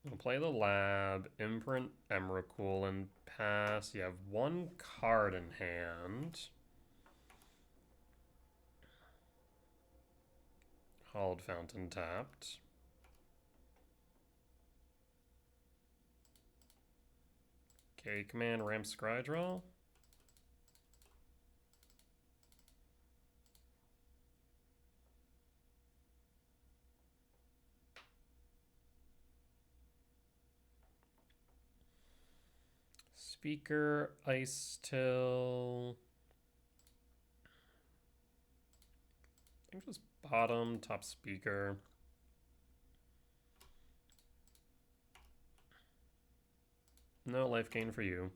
We'll play the lab, imprint Emrakul, and pass. You have 1 card in hand. Hallowed Fountain tapped. Okay, command ramp Scrydraw. Speaker, Ice Till. I think just bottom, top speaker. No life gain for you.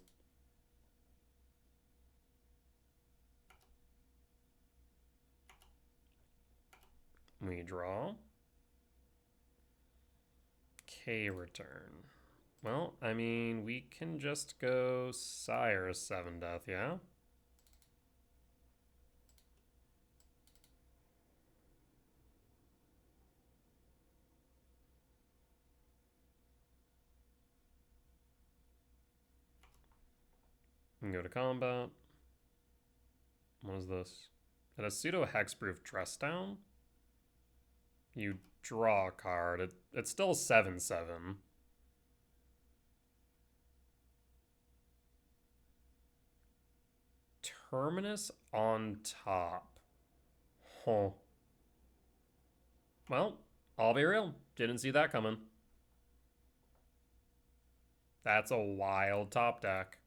We draw. K return. Well, I mean, we can just go Sire 7 Death, yeah? We can go to combat. What is this? At a pseudo hexproof dress down? You draw a card. It's still 7/7. Terminus on top. Huh. Well, I'll be real. Didn't see that coming. That's a wild top deck.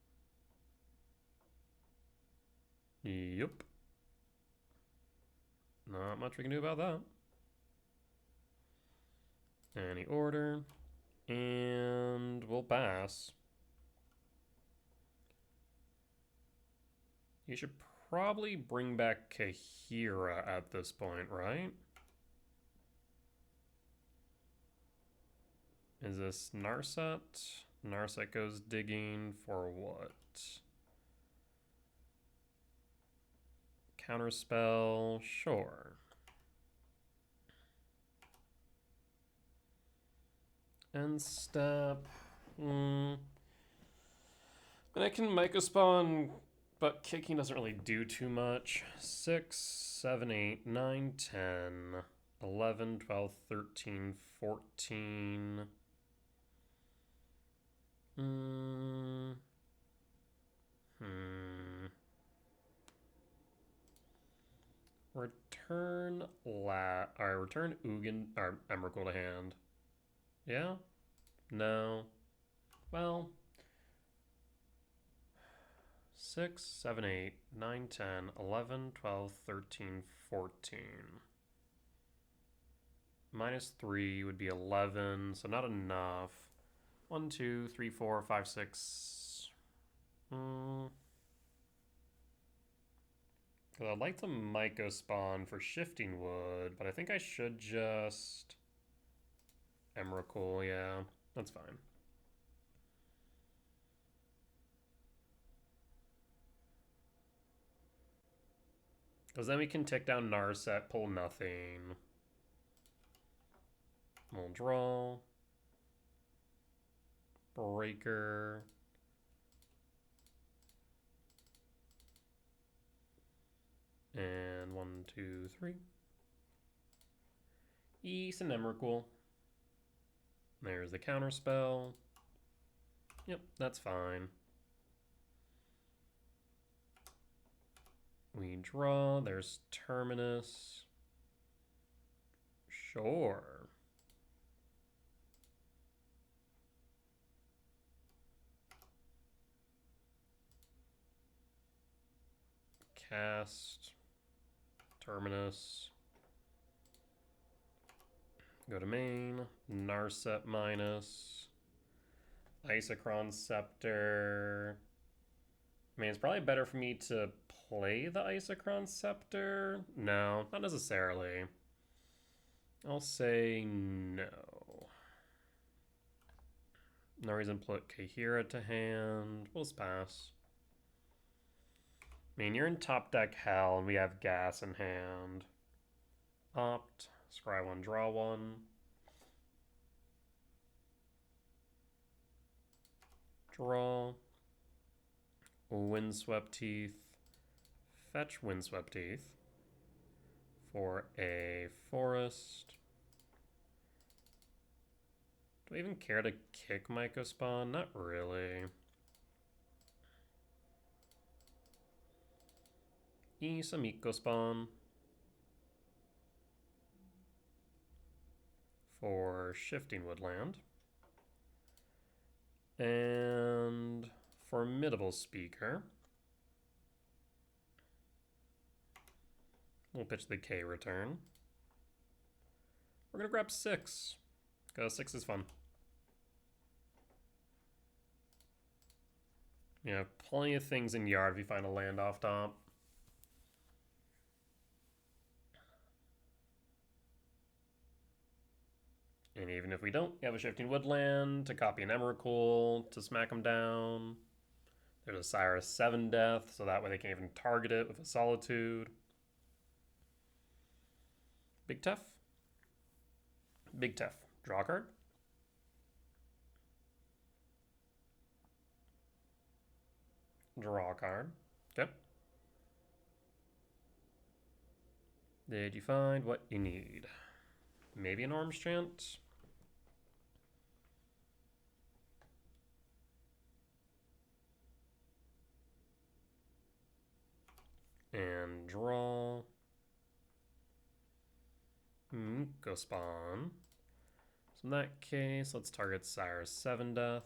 Yep. Not much we can do about that. Any order. And we'll pass. You should probably bring back Kahira at this point, right? Is this Narset? Narset goes digging for what? Counterspell? Sure. End step. And I can Mycospawn, but kicking doesn't really do too much. 6, 7, 8, 9, 10, 11, 12, 13, 14. Return return Ugin or Emrakul to hand. Yeah? No. Well, 6, 7, 8, 9, 10, 11, 12, 13, 14. -3 would be 11, so not enough. 1, 2, 3, 4, 5, 6. I'd like to Mycospawn for Shifting Wood, but I think I should just Emrakul, yeah. That's fine. Because then we can tick down Narset, pull nothing. We'll draw. Breaker. And 1, 2, 3. East and Emrakul. There's the counterspell. Yep, that's fine. We draw. There's Terminus. Sure. Cast. Terminus. Go to main. Narset minus. Isochron Scepter. I mean, it's probably better for me to play the Isochron Scepter. No, not necessarily. I'll say no. No reason to put Kahira to hand. We'll just pass. I mean, you're in top deck hell, and we have gas in hand. Opt. Scry 1, draw 1. Draw. Windswept Teeth. Fetch Windswept Teeth for a forest. Do I even care to kick Mycospawn? Not really. Some Mycospawn for Shifting Woodland. And Formidable Speaker. We'll pitch the K return. We're going to grab 6, because 6 is fun. You have plenty of things in yard if you find a land off top. And even if we don't, you have a Shifting Woodland to copy an Emrakul to smack them down. There's a Cyrus 7 Death, so that way they can't even target it with a Solitude. Big Tef. Big Tef. Draw a card. Draw a card. Okay. Did you find what you need? Maybe an Arms Chant? And draw. Mycospawn. So in that case, let's target Cyrus 7 Death.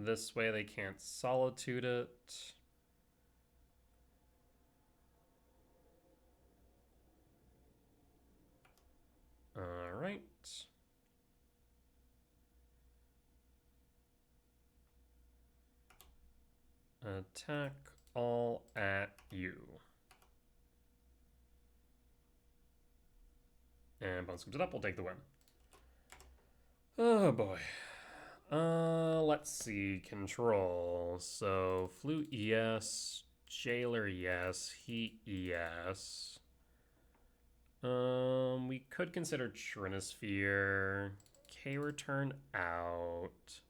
This way they can't solitude it. All right. Attack all at you. And bounce comes it up, we'll take the win. Oh boy. Let's see. Control. So Flute, yes. Jailer, yes. Heat, yes. We could consider Trinosphere. K-Return out.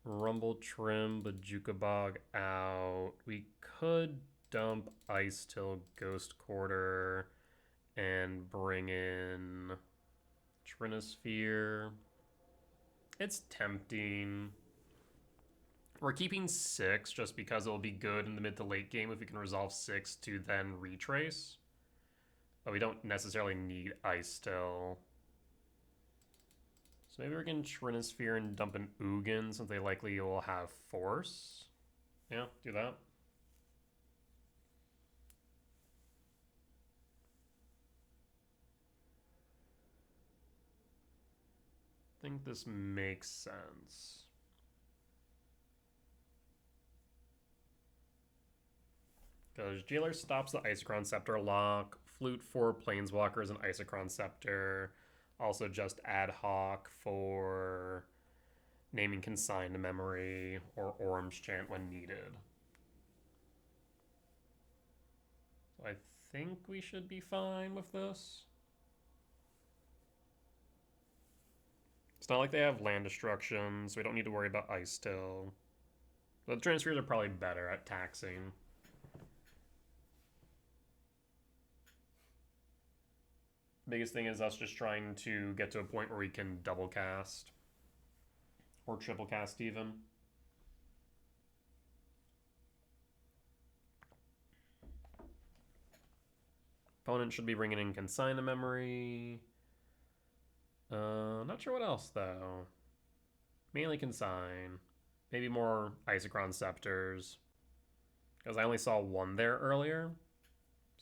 Rumble Trim, Bajuka Bog out. We could dump Ice Till Ghost Quarter and bring in Trinosphere. It's tempting. We're keeping 6 just because it'll be good in the mid to late game if we can resolve 6 to then retrace. But we don't necessarily need Ice still. So maybe we can Trinosphere and dump an Ugin since they likely will have Force. Yeah, do that. I think this makes sense. Because Jailer stops the Isochron Scepter lock, Flute for Planeswalkers and Isochron Scepter. Also just ad hoc for naming Consign to Memory or Orange Chant when needed. So I think we should be fine with this. It's not like they have land destruction, so we don't need to worry about Ice still. But the Transfers are probably better at taxing. Biggest thing is us just trying to get to a point where we can double cast. Or triple cast even. Opponent should be bringing in Consign to Memory. Not sure what else though. Mainly Consign. Maybe more Isochron Scepters. Because I only saw one there earlier.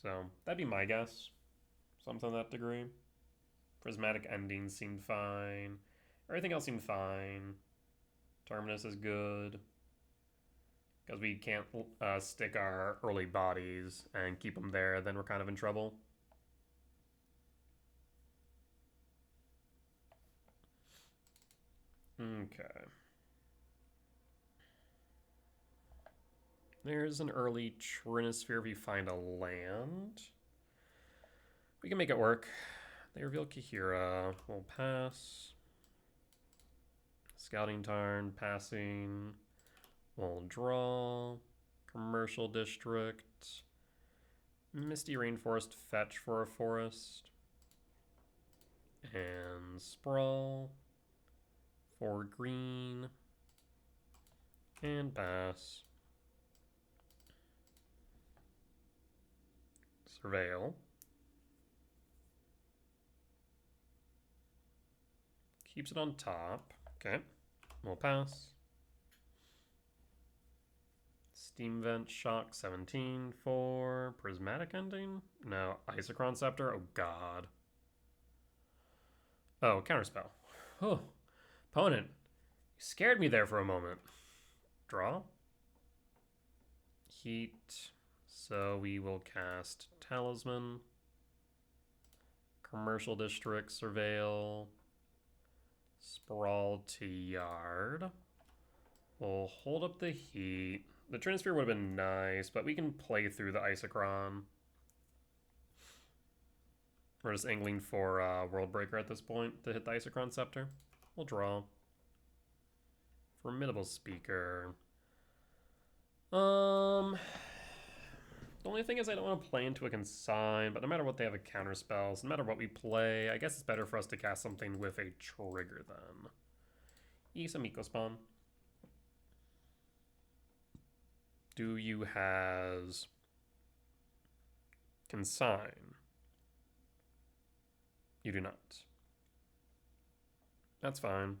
So that'd be my guess. Something to that degree. Prismatic Endings seemed fine. Everything else seemed fine. Terminus is good. Because we can't stick our early bodies and keep them there, then we're kind of in trouble. Okay. There's an early Trinosphere if you find a land. We can make it work. They reveal Kahira. We'll pass. Scouting Tarn, passing. We'll draw. Commercial District. Misty Rainforest, fetch for a forest. And Sprawl. For green. And pass. Surveil. Keeps it on top. Okay. We'll pass. Steam Vent Shock 17 for Prismatic Ending? No. Isochron Scepter? Oh, God. Oh, Counterspell. Oh. Opponent. You scared me there for a moment. Draw. Heat. So we will cast Talisman. Commercial District, Surveil. Sprawl to Yard. We'll hold up the Heat. The Trinosphere would have been nice, but we can play through the Isochron. We're just angling for Worldbreaker at this point to hit the Isochron Scepter. We'll draw. Formidable Speaker. The only thing is I don't want to play into a Consign, but no matter what they have a counterspell, so no matter what we play, I guess it's better for us to cast something with a trigger then. Isamiko Spawn. Do you has Consign? You do not. That's fine.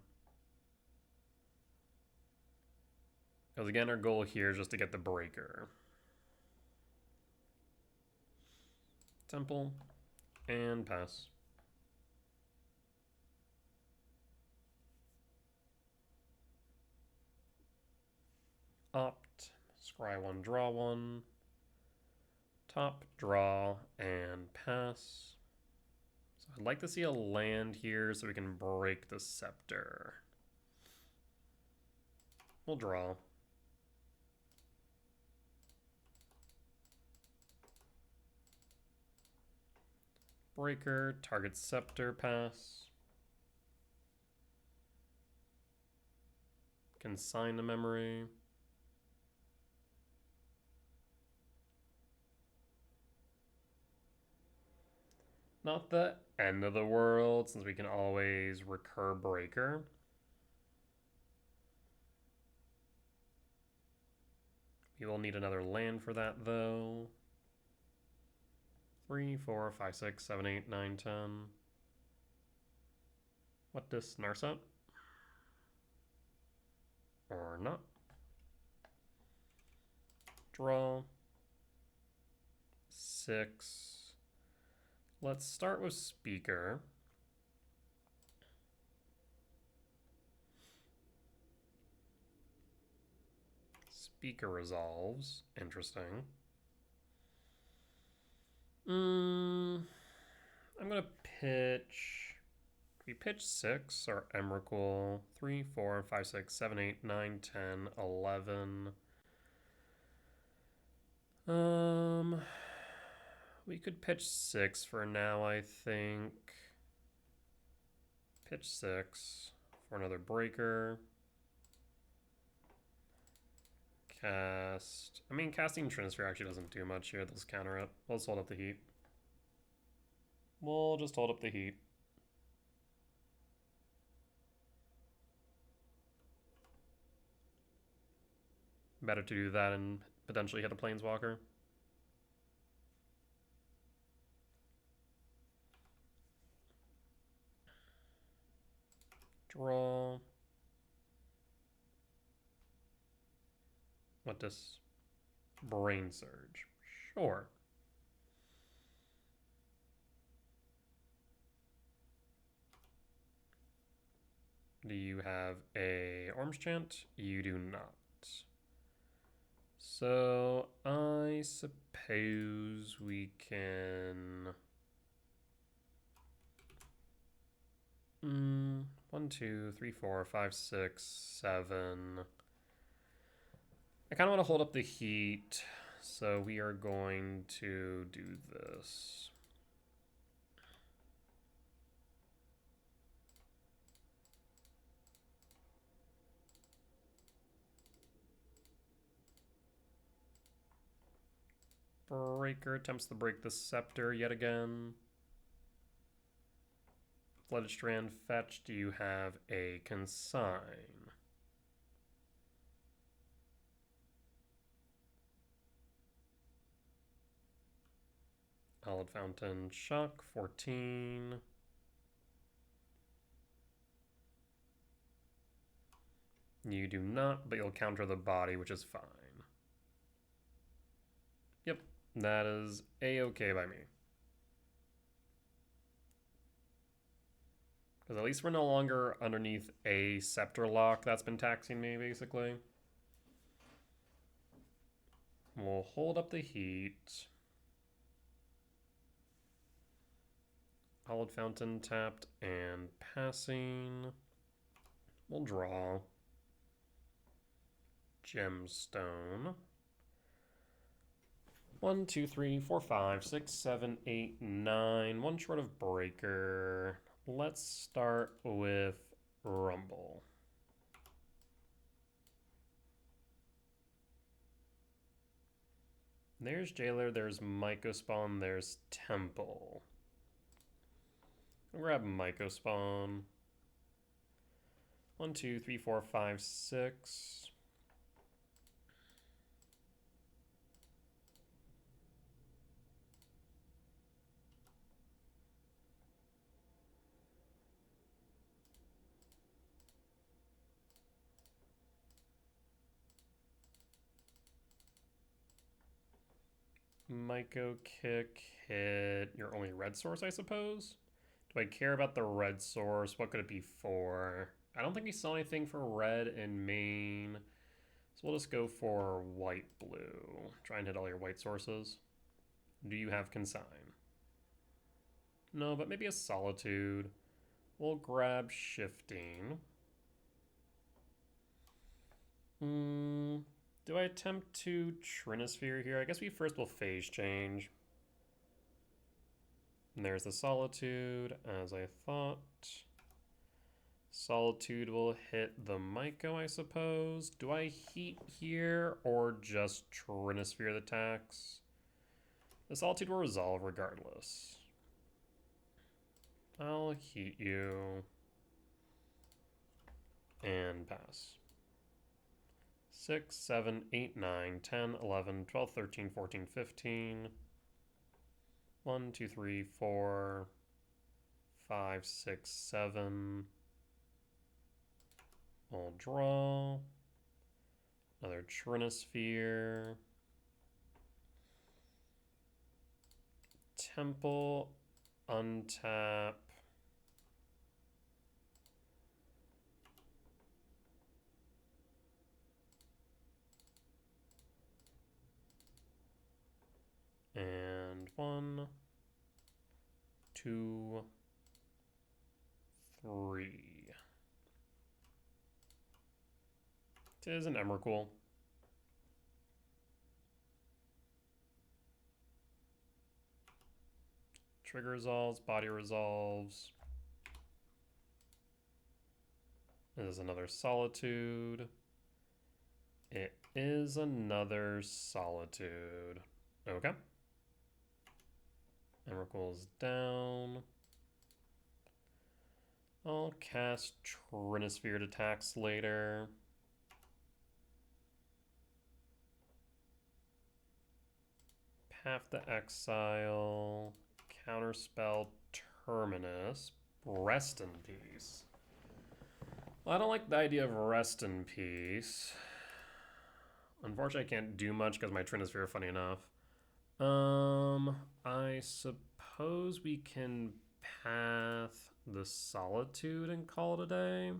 Because again, our goal here is just to get the breaker. Temple and pass. Opt, scry one, draw one. Top, draw, and pass. So I'd like to see a land here so we can break the scepter. We'll draw. Breaker, target scepter, pass. Consign to memory. Not the end of the world, since we can always recur breaker. We will need another land for that, though. 3, 4, 5, 6, 7, 8, 9, 10. What does Narset? Or not. Draw. 6. Let's start with Speaker. Speaker resolves. Interesting. I'm gonna pitch. We pitch 6 or Emrakul. 3, 4, 5, 6, 7, 8, 9, 10, 11. We could pitch 6 for now, I think. Pitch 6 for another breaker. Cast. I mean, casting Transfer actually doesn't do much here. Let's counter it. Let's hold up the heat. We'll just hold up the heat. Better to do that and potentially hit a Planeswalker. Draw. What does Brain Surge? Sure. Do you have a Orm's Chant? You do not. So I suppose we can 1, 2, 3, 4, 5, 6, 7. I kind of want to hold up the heat, so we are going to do this. Breaker attempts to break the scepter yet again. Flooded Strand fetch. Do you have a consign? Hallowed Fountain, shock, 14. You do not, but you'll counter the body, which is fine. Yep, that is a-okay by me. Because at least we're no longer underneath a scepter lock that's been taxing me, basically. We'll hold up the heat. Hallowed Fountain tapped and passing. We'll draw. Gemstone. 1, 2, 3, 4, 5, 6, 7, 8, 9. One short of breaker. Let's start with Rumble. There's Jailer, there's Mycospawn, there's Temple. I'll grab Mycospawn. 1, 2, 3, 4, 5, 6. Myco Kick hit your only red source, I suppose? Do I care about the red source? What could it be for? I don't think we saw anything for red in main. So we'll just go for white-blue. Try and hit all your white sources. Do you have Consign? No, but maybe a Solitude. We'll grab Shifting. Do I attempt to Trinisphere here? I guess we first will phase change. And there's the Solitude, as I thought. Solitude will hit the Myco, I suppose. Do I heat here or just Trinisphere the attacks? The Solitude will resolve regardless. I'll heat you. And pass. 6, 7, 8, 9, 10, 11, 12, 13, 14, 15. 1, 2, 3, 4, 5, 6, 7. I'll draw. Another Trinisphere. Temple. Untap. And 1, 2, 3. It is an Emrakul. Trigger resolves, body resolves. It is another Solitude. It is another Solitude. Okay. Emrakul's down. I'll cast Trinisphere attacks later. Path to Exile. Counterspell Terminus. Rest in Peace. Well, I don't like the idea of Rest in Peace. Unfortunately, I can't do much because my Trinisphere, funny enough. I suppose we can path the Solitude and call it a day.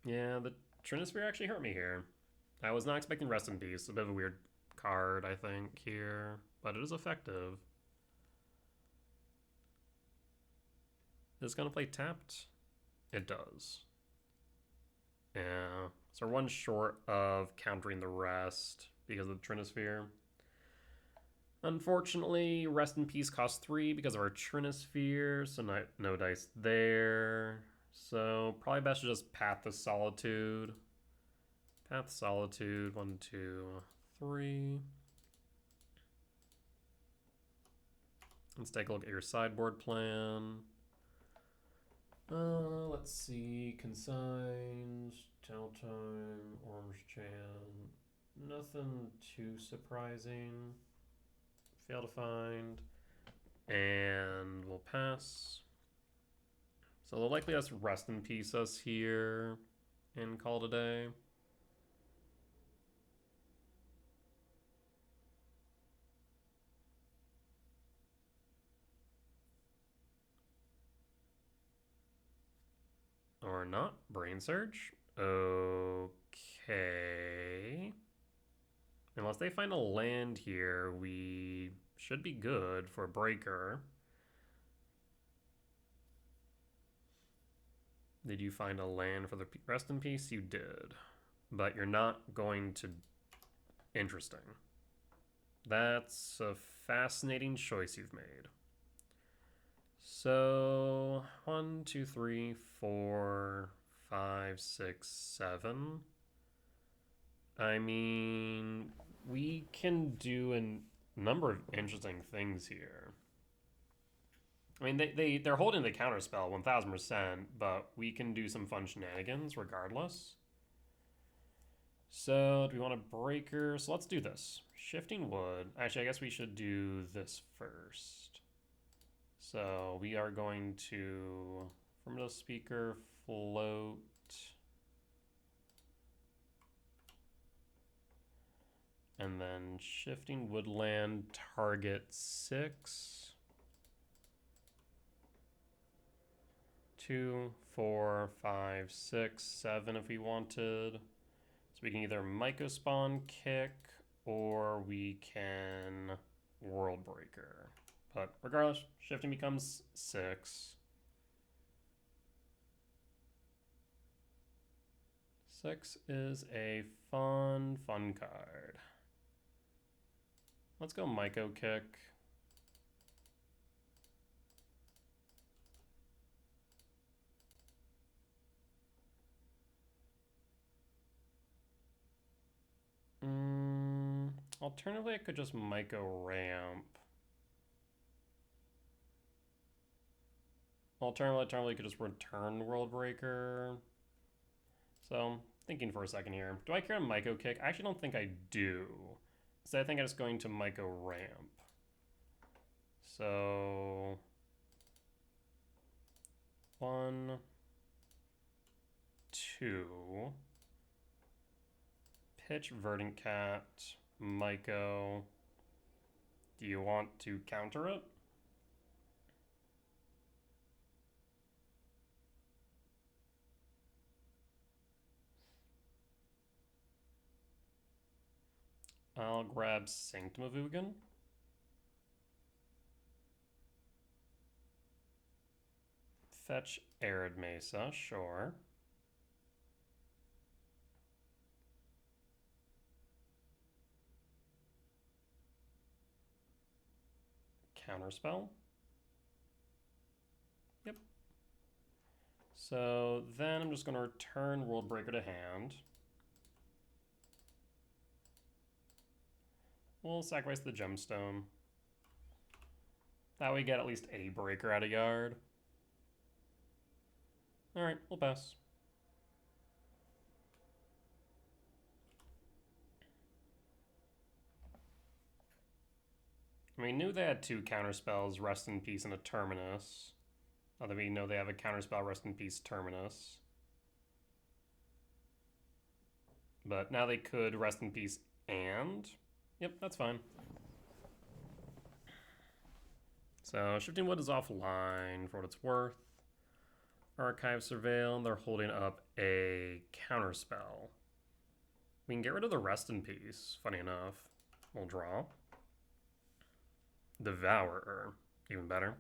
Yeah, the Trinisphere actually hurt me here. I was not expecting Rest in Peace. A bit of a weird card, I think, here. But it is effective. Is it going to play tapped? It does. Yeah. So we're one short of countering the rest because of the Trinisphere. Unfortunately, Rest in Peace costs 3 because of our Trinisphere, so no dice there. So probably best to just path the Solitude. Path Solitude, 1, 2, 3. Let's take a look at your sideboard plan. Let's see. Consigns, Tell Time, Orange Chan. Nothing too surprising. Fail to find. And we'll pass. So they'll likely just Rest in Peace us here and call it a day. Or not. Brain Surge. Okay. Unless they find a land here, we should be good for Breaker. Did you find a land for the Rest in Peace? You did. But you're not going to... Interesting. That's a fascinating choice you've made. So 1, 2, 3, 4, 5, 6, 7. I mean, we can do a number of interesting things here. I mean, they're holding the counterspell 1000%, but we can do some fun shenanigans regardless. So do we want a Breaker? So let's do this. Shifting Wood. Actually, I guess we should do this first. So we are going to, from the speaker, float And then Shifting Woodland, target 6. 2, 4, 5, 6, 7 if we wanted. So we can either Mycospawn kick or we can World Breaker. But regardless, shifting becomes 6. 6 is a fun card. Let's go Myco kick. Alternatively, I could just Myco ramp. Alternatively, I could just return World Breaker. So, thinking for a second here. Do I care to Myco kick? I actually don't think I do. So I think I'm just going to Myco ramp. So 1, 2. Pitch Verdant Cat, Myco. Do you want to counter it? I'll grab Sanctum of Ugin. Fetch Arid Mesa, sure. Counterspell. Yep. So then I'm just going to return World Breaker to hand. We'll sacrifice the Gemstone. That way we get at least a breaker out of yard. Alright, we'll pass. We knew they had 2 counterspells, Rest in Peace and a Terminus. Although we know they have a counterspell, Rest in Peace, Terminus. But now they could Rest in Peace and... Yep, that's fine. So Shifting Wood is offline for what it's worth. Archive Surveil, they're holding up a counterspell. We can get rid of the Rest in Peace, funny enough. We'll draw. Devourer, even better.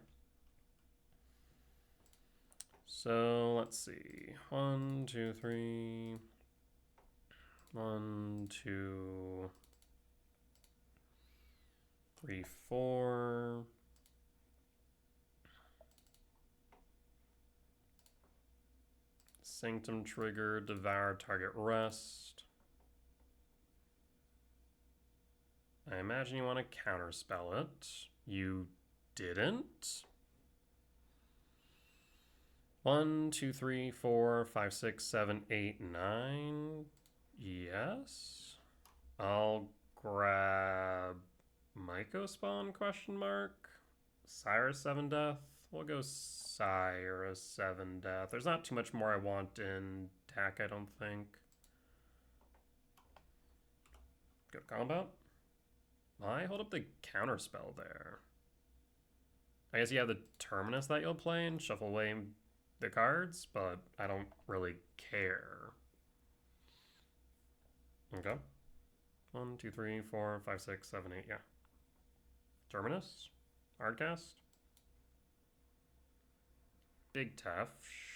So let's see. 1, 2, 3. 1, 2, 3, 4. Sanctum trigger, devour target rest. I imagine you want to counterspell it. You didn't. 1, 2, 3, 4, 5, 6, 7, 8, 9. Yes. I'll grab Mycospawn question mark. Cyrus 7 death. We'll go Cyrus 7 death. There's not too much more I want in deck, I don't think. Go to combat. Why hold up the counterspell there? I guess you have the Terminus that you'll play and shuffle away the cards, but I don't really care. Okay. 1, 2, 3, 4, 5, 6, 7, 8, yeah. Terminus. Hardcast. Big Tef,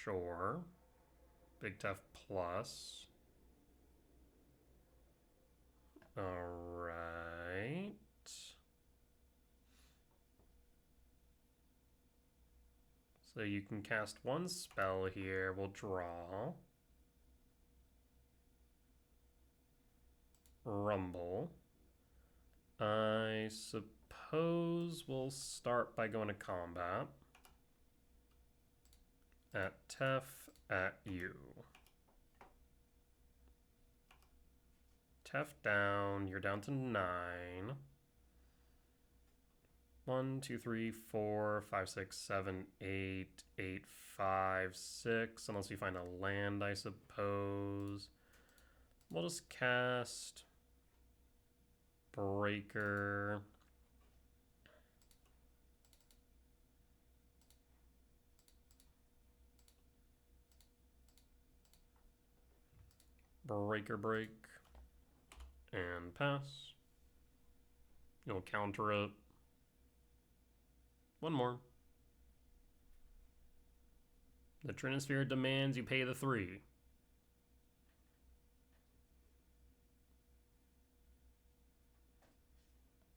sure. Big Tef plus. Alright. So you can cast 1 spell here. We'll draw. Rumble. I suppose we'll start by going to combat. At Tef, at you. Tef down, you're down to 9. 1, 2, 3, 4, 5, 6, 7, 8, 8, 5, 6. Unless you find a land, I suppose. We'll just cast Breaker. Breaker break. And pass. You'll counter it. One more. The Trinisphere demands you pay the 3.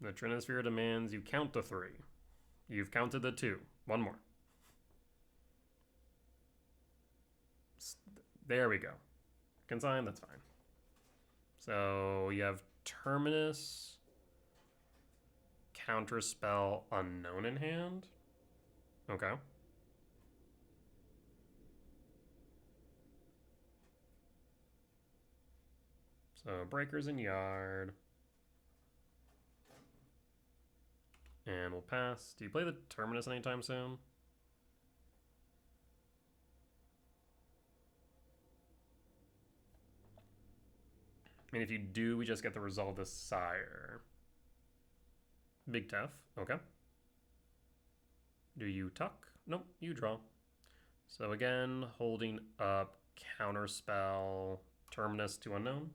The Trinisphere demands you count the 3. You've counted the 2. One more. There we go. Consign, that's fine. So you have Terminus, Counterspell, Unknown in hand. Okay. So Breakers in Yard. And we'll pass. Do you play the Terminus anytime soon? I mean, if you do, we just get the result of the Sire. Big Tef. Okay. Do you tuck? Nope, you draw. So again, holding up Counterspell, Terminus to Unknown.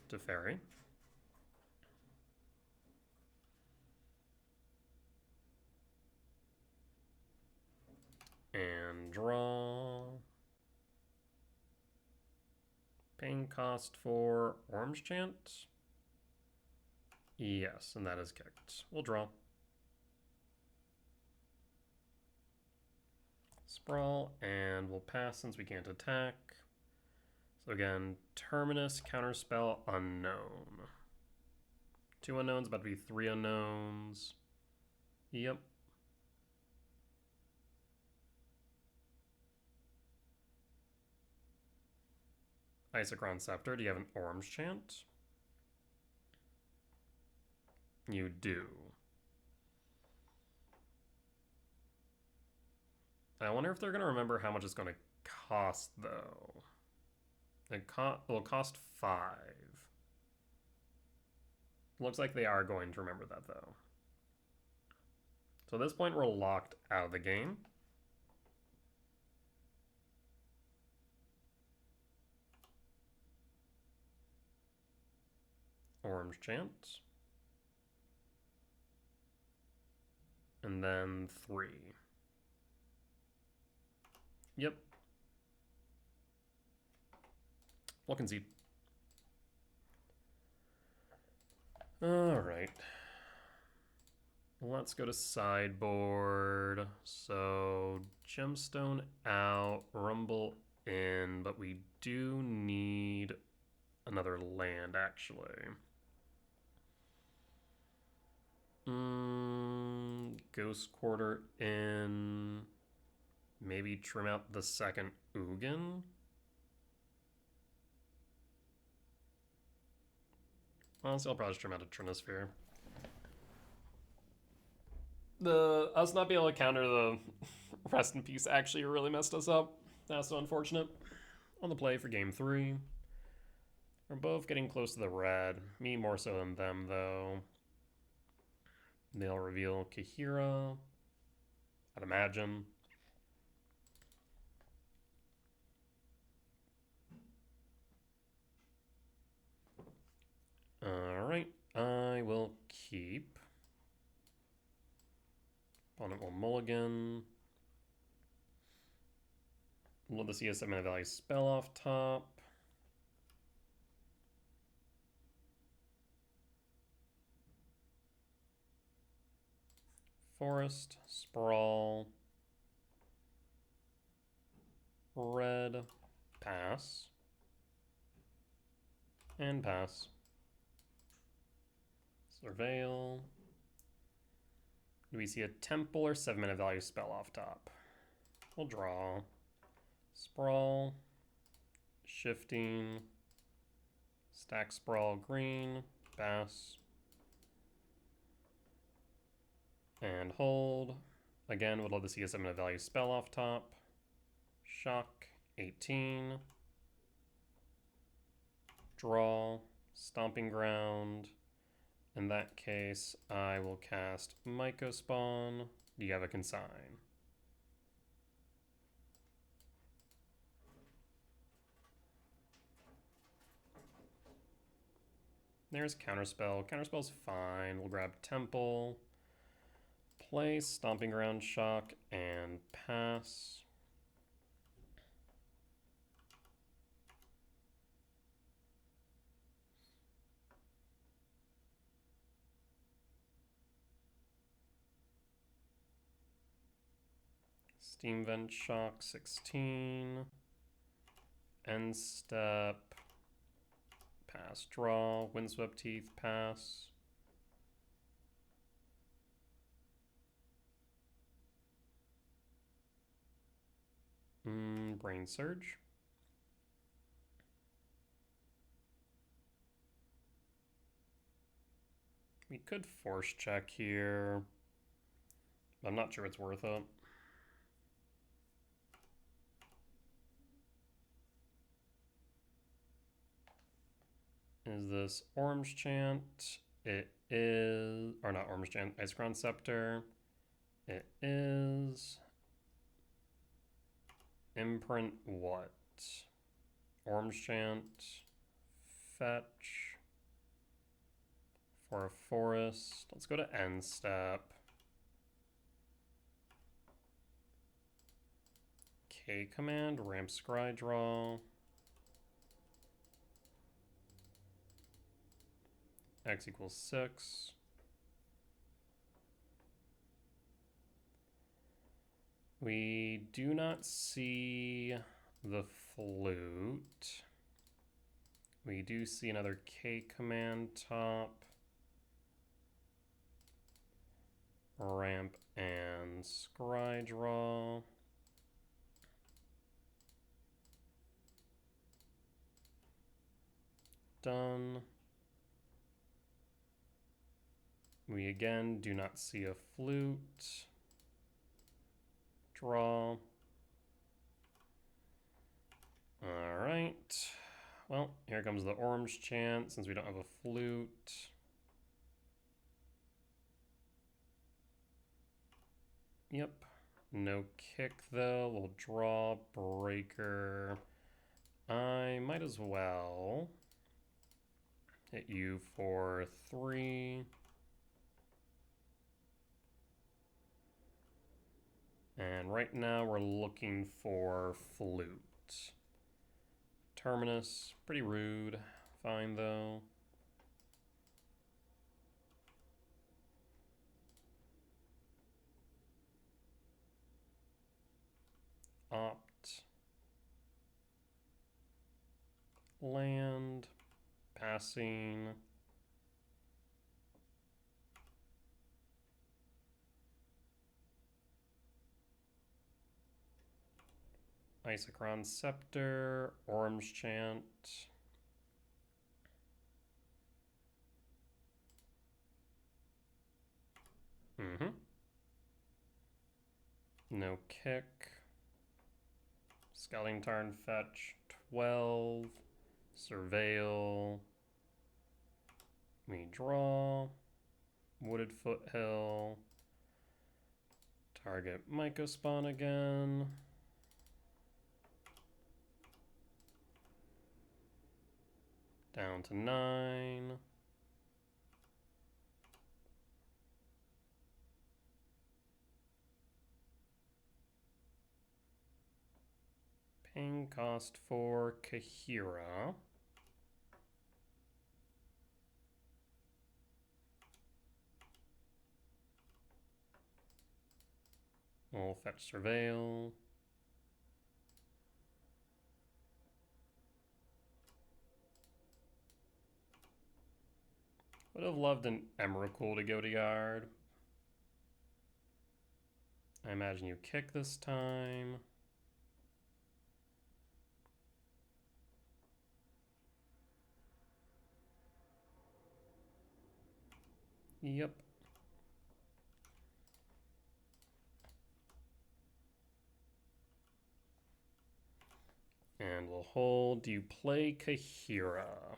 To Fairy. And draw. Paying cost for Orange Chant? Yes, and that is kicked. We'll draw. Sprawl, and we'll pass since we can't attack. So again, Terminus, Counterspell, Unknown. 2 unknowns, about to be 3 unknowns. Yep. Isochron Scepter, do you have an Orange Chant? You do. I wonder if they're going to remember how much it's going to cost, though. It will cost 5. Looks like they are going to remember that, though. So at this point, we're locked out of the game. Orange Chant. And then 3. Yep. We'll concede. Alright. Let's go to sideboard. So, Gemstone out, Rumble in, but we do need another land, actually. Ghost Quarter in. Maybe trim out the second Ugin. Honestly, I'll probably just trim out a Trinisphere. Us not being able to counter the Rest in Peace actually really messed us up. That's so unfortunate. On the play for game 3. We're both getting close to the red. Me more so than them, though. They'll reveal Kahira. I'd imagine. Alright, I will keep. Opponent will mulligan. Let the CS7 value spell off top. Forest, Sprawl. Red, pass. And pass. Surveil. Do we see a temple or 7-mana value spell off top? We'll draw. Sprawl. Shifting. Stack Sprawl green. Pass. And hold. Again, we'd love to see a 7-mana value spell off top. Shock. 18. Draw. Stomping Ground. In that case, I will cast Mycospawn. Do you have a consign? There's Counterspell. Counterspell's fine. We'll grab Temple. Play Stomping Ground Shock and pass. Steam Vent Shock 16. End step. Pass, draw. Windswept Teeth, pass. Brain Surge. We could force check here. I'm not sure it's worth it. Is this Orange Chant? It is, or not Orange Chant, Icecrown Scepter. It is Imprint what? Orange Chant, fetch for a forest. Let's go to end step. K command, ramp scry draw. X equals 6. We do not see the flute. We do see another K command top. Ramp and scry draw. Done. We again do not see a flute. Draw. All right. Well, here comes the Orange Chant since we don't have a flute. Yep. No kick though. We'll draw Breaker. I might as well hit you for 3. And right now we're looking for flute. Terminus, pretty rude. Fine though. Opt. Land. Passing. Isochron Scepter, Orange Chant. No kick. Scouting Tarn fetch 12. Surveil. We draw. Wooded Foothill. Target Mycospawn again. Down to 9. Paying cost for Kahira. We'll fetch Surveil. Would have loved an Emrakul to go to yard. I imagine you kick this time. Yep. And we'll hold. Do you play Kahira?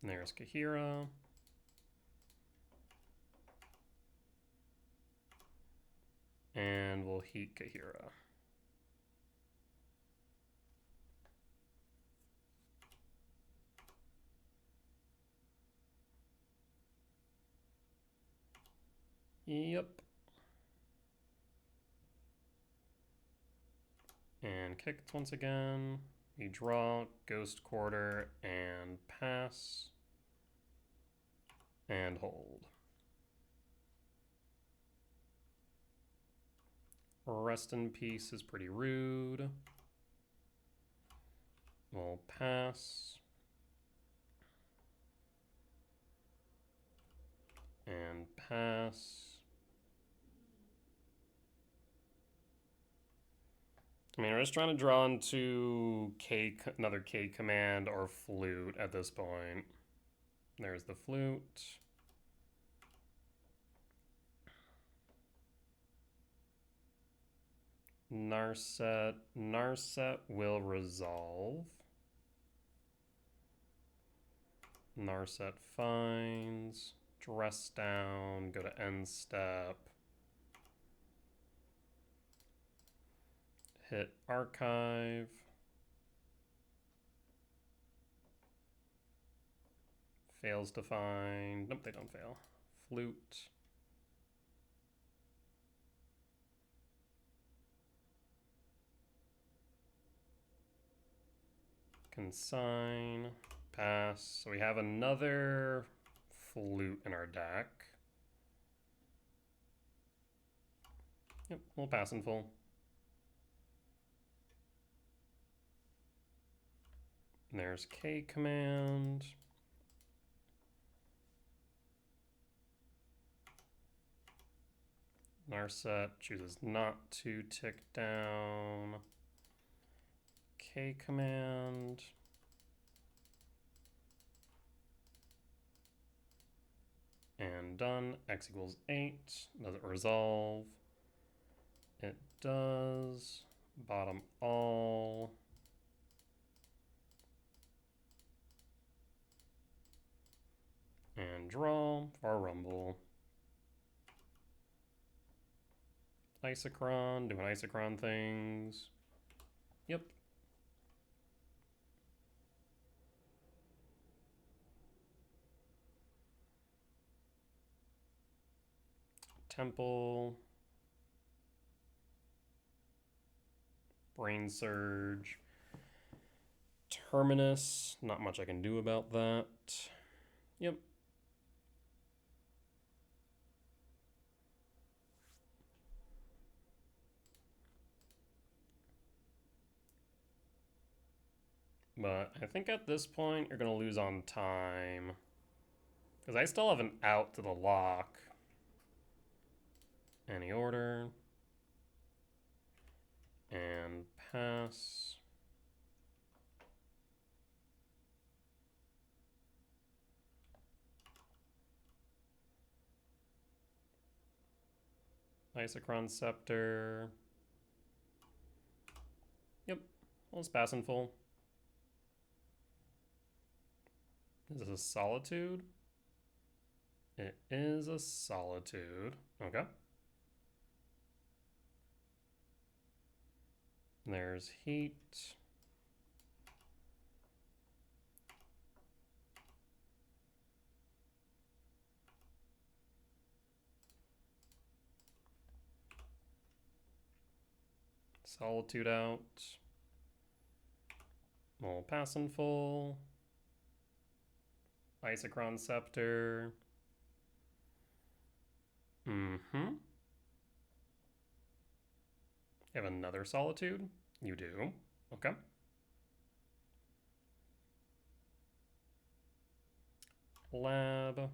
There's Kahira. And we'll heat Kahira. Yep. And kick it once again. We draw, Ghost Quarter, and pass. And hold. Rest in peace is pretty rude. We'll pass. And pass. I mean, we're just trying to draw into another K command or flute at this point. There's the flute. Narset will resolve. Narset finds. Dress down, go to end step. Hit archive. Fails to find. Nope, they don't fail. Flute. Consign. Pass. So we have another flute in our deck. Yep, we'll pass in full. And there's K command. Narset chooses not to tick down. K command. And done. X equals 8. Does it resolve? It does. Bottom all. And draw for Rumble. Isochron, doing Isochron things. Yep. Temple. Brain Surge. Terminus, not much I can do about that. Yep. But I think at this point, you're going to lose on time. Because I still have an out to the lock. Any order. And pass. Isochron Scepter. Yep, let's pass in full. Is this a Solitude? It is a Solitude. Okay. There's Heat. Solitude out. We'll pass in full. Isochron Scepter. You have another Solitude? You do. Okay. Lab.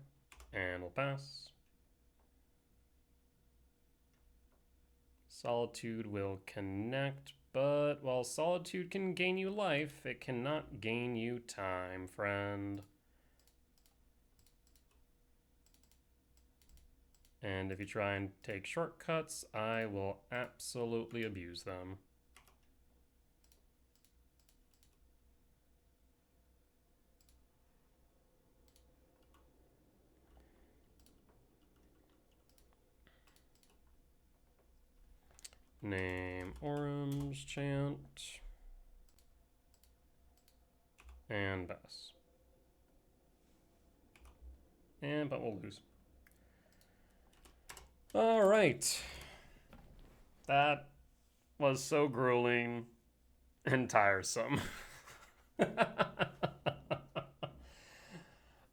And we'll pass. Solitude will connect, but while Solitude can gain you life, it cannot gain you time, friend. And if you try and take shortcuts, I will absolutely abuse them. Name Orim's Chant. And pass. But we'll lose. All right. That was so grueling and tiresome.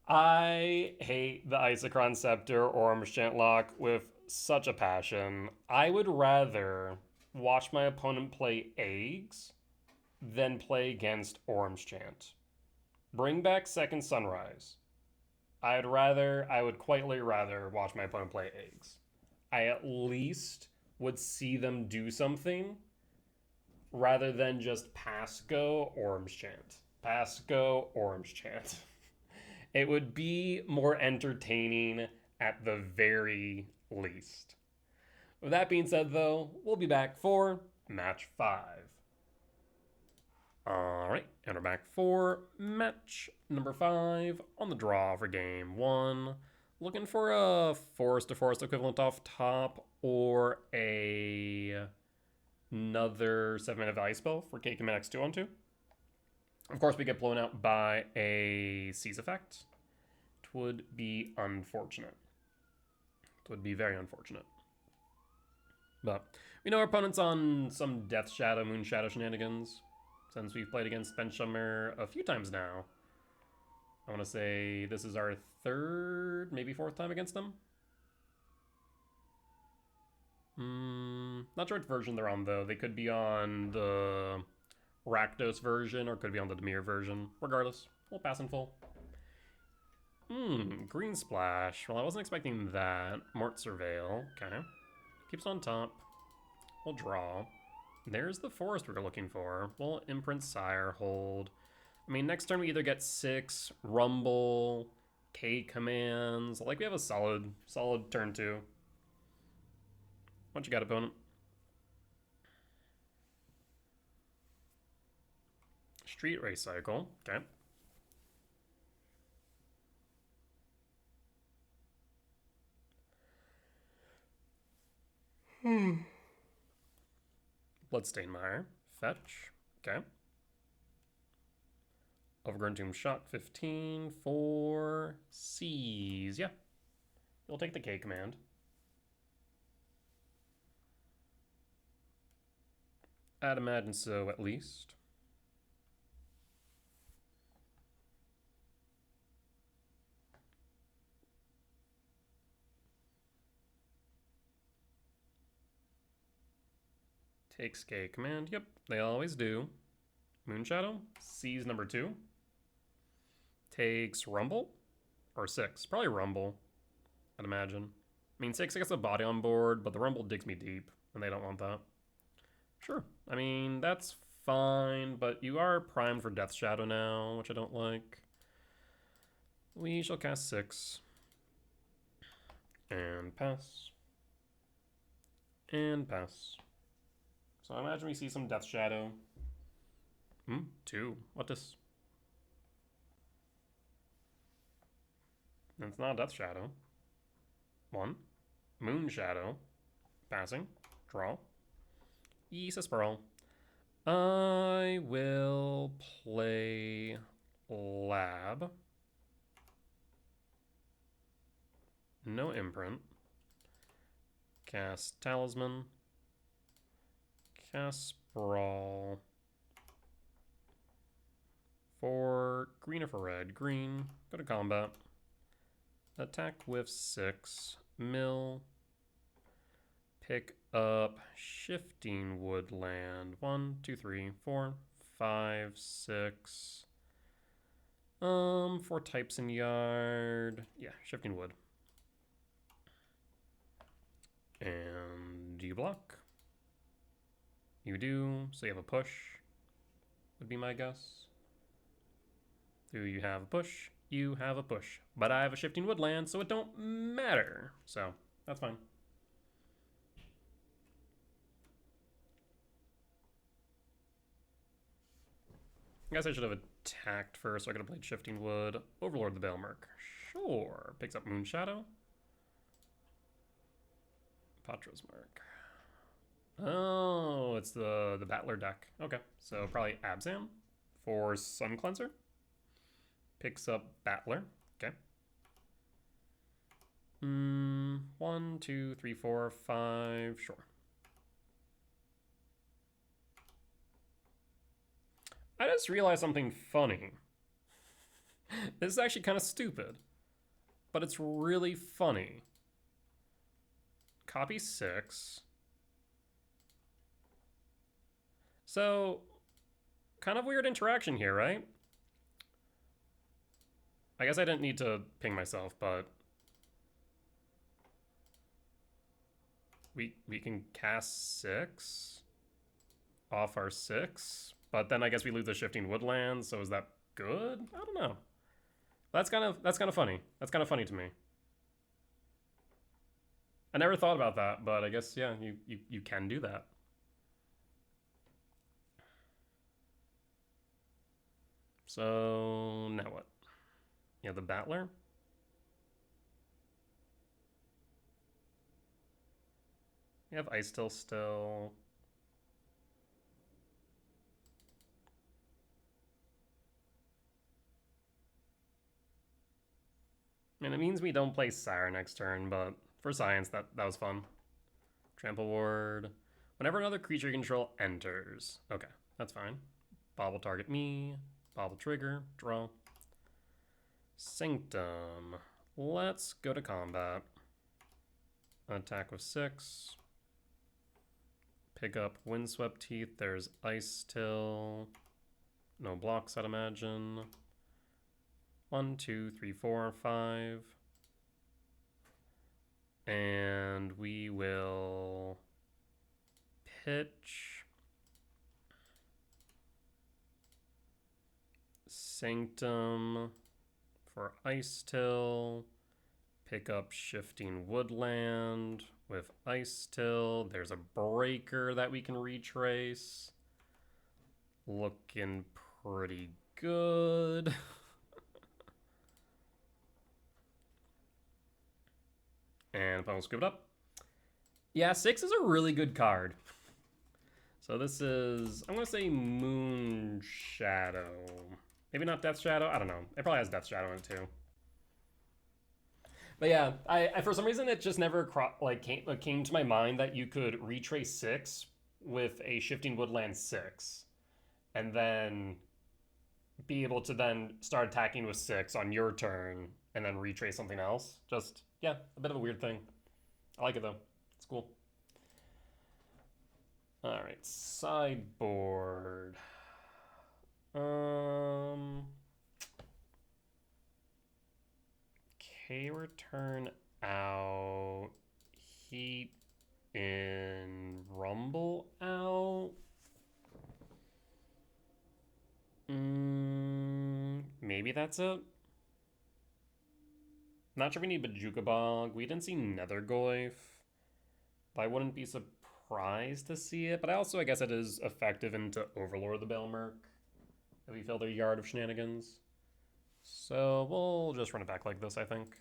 I hate the Isochron Scepter or Orim's Chant Lock with such a passion. I would rather watch my opponent play eggs than play against Orim's Chant. Bring back Second Sunrise. I would quite rather watch my opponent play eggs. I at least would see them do something rather than just pass go Orim's Chant. Pass go Orim's Chant. It would be more entertaining at the very least. With that being said, though, we'll be back for match 5. All right, and we're back for match number 5 on the draw for game 1. Looking for a forest to forest equivalent off top or another 7-mana value spell for Cake and Max 2 on 2. Of course, we get blown out by a Seize effect. It would be unfortunate. It would be very unfortunate. But we know our opponent's on some Death Shadow, Moon Shadow shenanigans, since we've played against Benchummer a few times now. I want to say this is our 3rd, maybe 4th time against them. Not sure which version they're on, though. They could be on the Rakdos version or could be on the Dimir version. Regardless, we'll pass in full. Green Splash. Well, I wasn't expecting that. Mort Surveil. Okay. Keeps on top. We'll draw. There's the forest we're looking for. We'll imprint Sire, hold. I mean, next turn we either get 6, Rumble, K commands. Like, we have a solid turn 2. What you got, opponent? Street Race Cycle. Okay. Bloodstained Mire. Fetch. Okay. Overgrown Tomb Shock 15 for Seize. Yeah. You'll take the K command. I'd imagine so, at least. Takes K command. Yep, they always do. Moonshadow. Seize number 2. Takes Rumble. Or 6. Probably Rumble, I'd imagine. I mean, 6 gets a body on board, but the Rumble digs me deep, and they don't want that. Sure. I mean, that's fine, but you are primed for Death Shadow now, which I don't like. We shall cast 6. And pass. And pass. So I imagine we see some Death Shadow. 2. What this? It's not Death Shadow. 1. Moon Shadow. Passing. Draw. Yes, Pearl. I will play Lab. No imprint. Cast Talisman. Cast Sprawl. For green or for red. Green. Go to combat. Attack with 6. Mill. Pick up Shifting Woodland. 1, 2, 3, 4, 5, 6. 4 types in yard. Yeah, Shifting Wood. And do you block? You do, so you have a push, would be my guess. Do you have a push? You have a push. But I have a Shifting Woodland, so it don't matter. So, that's fine. I guess I should have attacked first, so I could have played Shifting Wood. Overlord the Baelmerk. Sure. Picks up Moon Shadow. Patra's Mark. Oh, it's the Battler deck. Okay, so probably Abzan for Sun Cleanser. Picks up Battler. Okay. 1, 2, 3, 4, 5. Sure. I just realized something funny. This is actually kind of stupid, but it's really funny. Copy 6. So, kind of weird interaction here, right? I guess I didn't need to ping myself, but we can cast 6 off our 6, but then I guess we lose the Shifting Woodlands, so is that good? I don't know. That's kind of funny. That's kind of funny to me. I never thought about that, but I guess yeah, you can do that. So now what? Yeah, the Battler. We have Ice still. I mean, it means we don't play Sire next turn, but for science, that was fun. Trample Ward. Whenever another creature you control enters. Okay, that's fine. Bob will target me. Bob will trigger. Draw. Sanctum. Let's go to combat. Attack with 6. Pick up Windswept Teeth. There's Ice Till. No blocks, I'd imagine. 1, 2, 3, 4, 5. And we will pitch Sanctum for Ice Till. Pick up Shifting Woodland with Ice Till. There's a Breaker that we can retrace. Looking pretty good. And I'll scoop it up. Yeah, 6 is a really good card. So this is, I'm going to say Moon Shadow. Maybe not Death Shadow. I don't know. It probably has Death Shadow in it too. But yeah, I for some reason it just never came to my mind that you could retrace 6 with a Shifting Woodland 6, and then be able to then start attacking with 6 on your turn, and then retrace something else. Just yeah, a bit of a weird thing. I like it though. It's cool. All right, sideboard. Return out. Heat in. Rumble out. Maybe that's it. Not sure we need Bajuka Bog. We didn't see Nethergoyf. I wouldn't be surprised to see it, but I guess it is effective into Overlord the Belmerk if we fill their yard of shenanigans. So we'll just run it back like this, I think.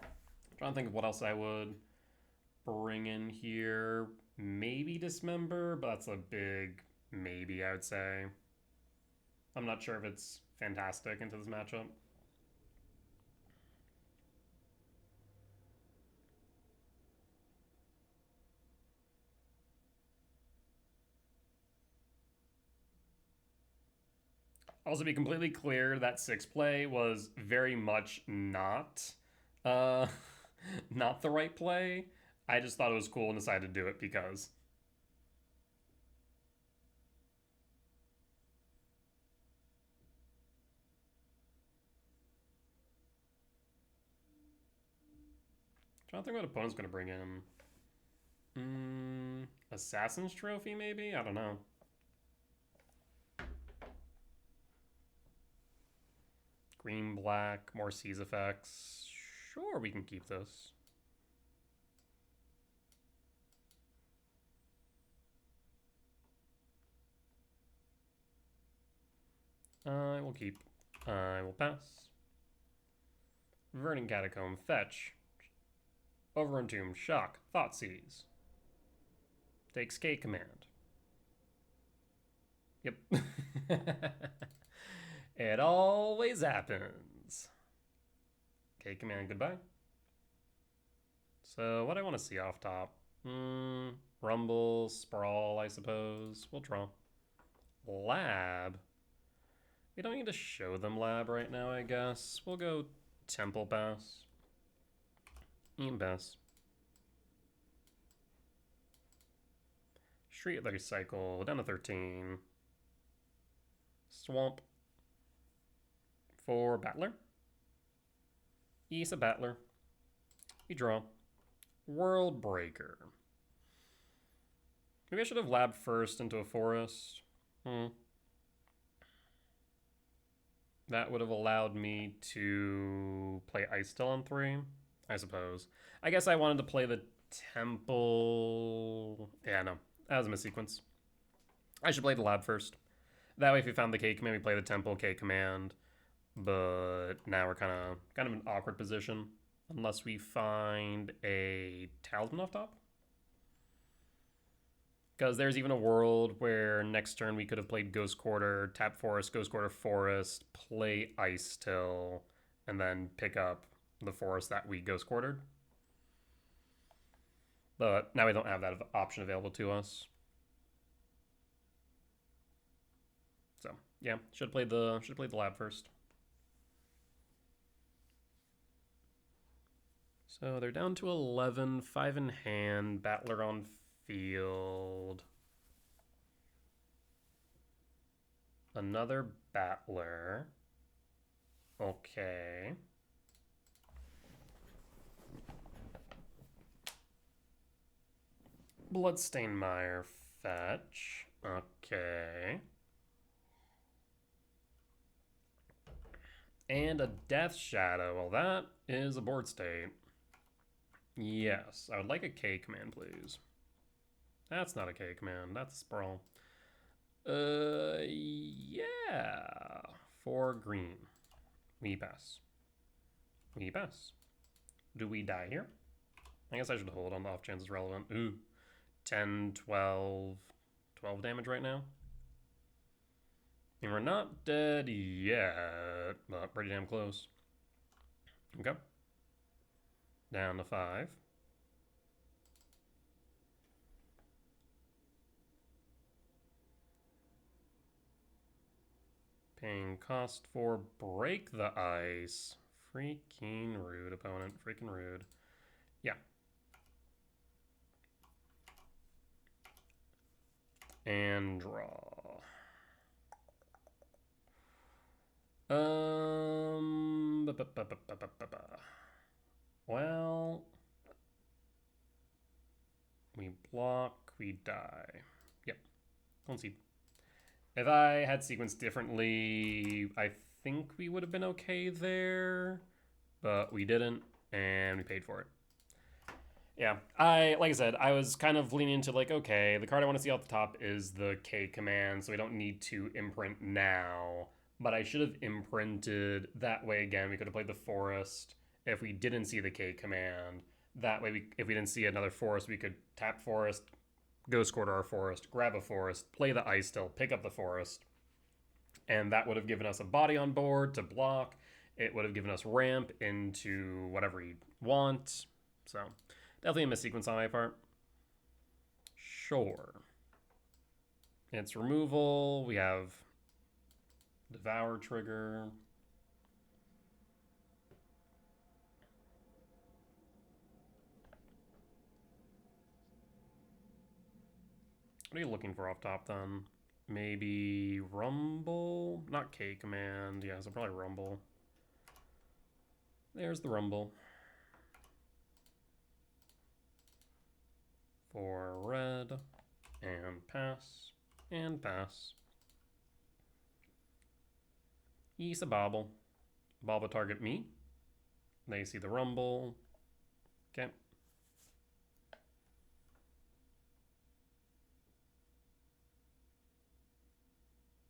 I'm trying to think of what else I would bring in here. Maybe Dismember, but that's a big maybe, I would say. I'm not sure if it's fantastic into this matchup. Also, to be completely clear, that 6 play was very much not not the right play. I just thought it was cool and decided to do it because. I'm trying to think what opponent's going to bring in. Assassin's Trophy, maybe? I don't know. Green, black, more Seize effects. Sure, we can keep this. I will keep. I will pass. Verdant Catacomb, fetch. Over Entomb, Shock, Thoughtseize. Takes K command. Yep. It always happens. K command, goodbye. So what do I want to see off top? Rumble, Sprawl, I suppose. We'll draw. Lab. We don't need to show them Lab right now, I guess. We'll go Temple Pass. Pass. Street Light Cycle, down to 13. Swamp. For Battler. Issa Battler. We draw. World Breaker. Maybe I should have labbed first into a forest. That would have allowed me to play Ice Still on 3, I suppose. I guess I wanted to play the Temple. Yeah, no. That was a missequence. I should play the lab first. That way if we found the K command, we play the Temple K command. But now we're kind of in an awkward position. Unless we find a Talisman off top. Because there's even a world where next turn we could have played Ghost Quarter, tap Forest, Ghost Quarter Forest, play Ice Still, and then pick up the forest that we Ghost Quartered. But now we don't have that option available to us. So yeah, should have played the lab first. So they're down to 11, 5 in hand, Battler on field. Another Battler. Okay. Bloodstained Mire fetch. Okay. And a Death Shadow. Well, that is a board state. Yes, I would like a K command, please. That's not a K command. That's a Sprawl. Yeah. 4 green. We pass. We pass. Do we die here? I guess I should hold on the off chance it's relevant. Ooh. 10, 12. 12 damage right now. And we're not dead yet, but pretty damn close. Okay. Down to 5. Paying cost for Break the Ice. Freaking rude, opponent. Freaking rude. Yeah. And draw. Well, we block, we die. Yep. Concede. If I had sequenced differently, I think we would have been okay there, but we didn't, and we paid for it. Yeah, like I said, I was kind of leaning into like, okay, the card I want to see off the top is the K command, so we don't need to imprint now. But I should have imprinted that way again. We could have played the forest if we didn't see the K command. That way, if we didn't see another forest, we could tap forest, Ghost Quarter our forest, grab a forest, play the Ice Still, pick up the forest. And that would have given us a body on board to block. It would have given us ramp into whatever we want. So definitely a missequence on my part. Sure. It's removal. We have Devour trigger. What are you looking for off top then? Maybe Rumble? Not K command. Yeah, so probably Rumble. There's the Rumble. For red. And pass. And pass. Issa Bobble. Bobble target me. They see the Rumble. Okay.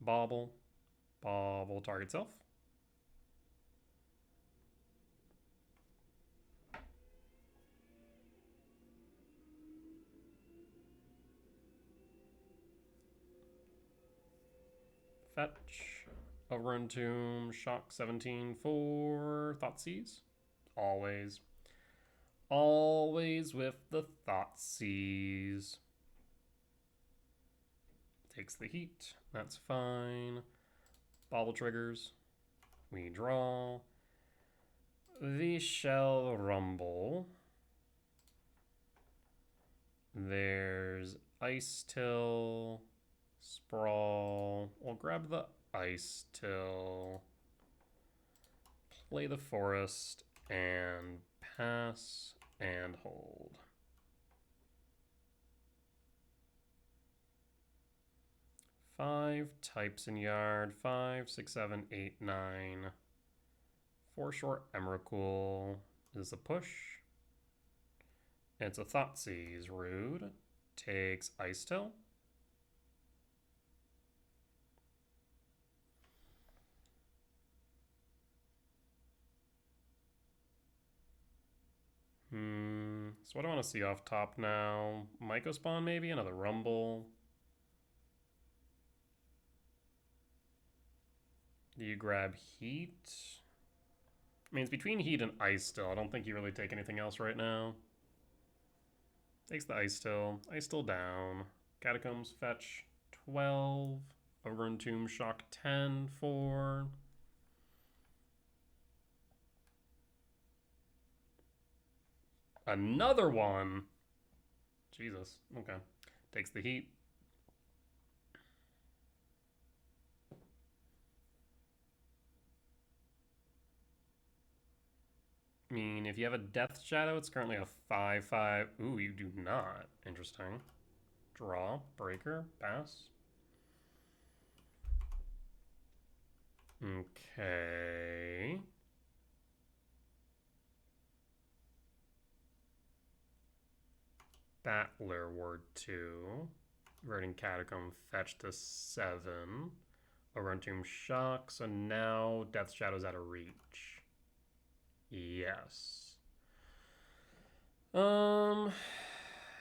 Bobble. Bobble target self. Fetch. Overrun Tomb. Shock 17 for Thoughtseize. Always. Always with the Thoughtseize. Takes the heat. That's fine. Bobble triggers. We draw. We shall rumble. There's Ice Till. Sprawl. We'll grab the Ice Till. Play the Forest. And pass. And hold. 5 types in yard. 5, 6, 7, 8, 9. 4 short Emrakul is a push. It's a Thoughtseize. Rude. Takes Ice Till. So what do I want to see off top now? Myco Spawn maybe? Another Rumble. Do you grab Heat? I mean, it's between Heat and Ice Still. I don't think you really take anything else right now. Takes the Ice Still. Ice Still down. Catacombs fetch 12. Overrun Tomb shock 10 for. Another one. Jesus. Okay. Takes the heat. I mean, if you have a Death Shadow, it's currently a 5/5. Ooh, you do not. Interesting. Draw. Breaker. Pass. Okay. Battler ward 2. Verdant Catacomb fetch to 7. Overrun Tomb shock. So now Death Shadow's out of reach. Yes. In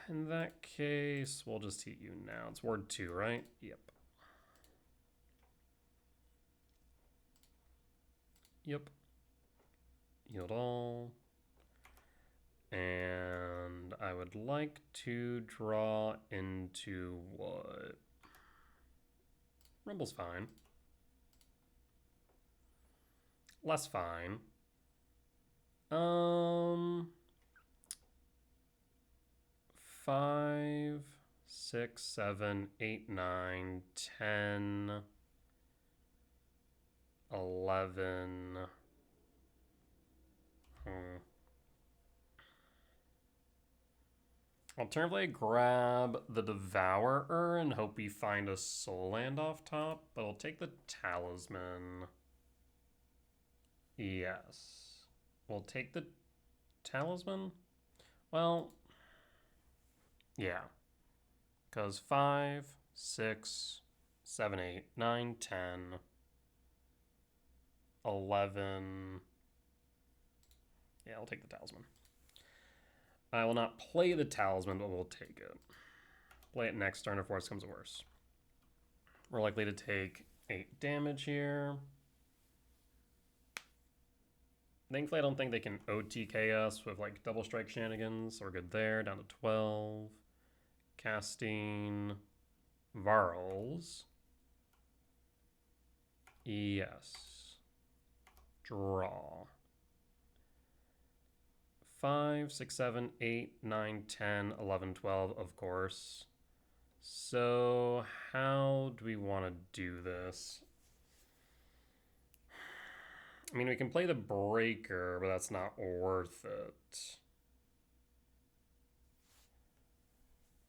that case, we'll just heat you now. It's ward 2, right? Yep. Yep. Yield all. And I would like to draw into what? Rumble's fine. Less fine. 5, 6, 7, 8, 9, 10, 11. Alternatively, grab the Devourer and hope we find a Soul Land off top, but I'll take the Talisman. Yes. We'll take the Talisman? Well, yeah. Because 5, 6, 7, 8, 9, 10, 11. Yeah, I'll take the Talisman. I will not play the Talisman, but we'll take it. Play it next turn if worse comes to worse. We're likely to take 8 damage here. Thankfully, I don't think they can OTK us with like double strike shenanigans. So we're good there. Down to 12. Casting Varls. Yes. Draw. 5, 6, 7, 8, 9, 10, 11, 12, of course. So how do we want to do this? I mean, we can play the Breaker, but that's not worth it.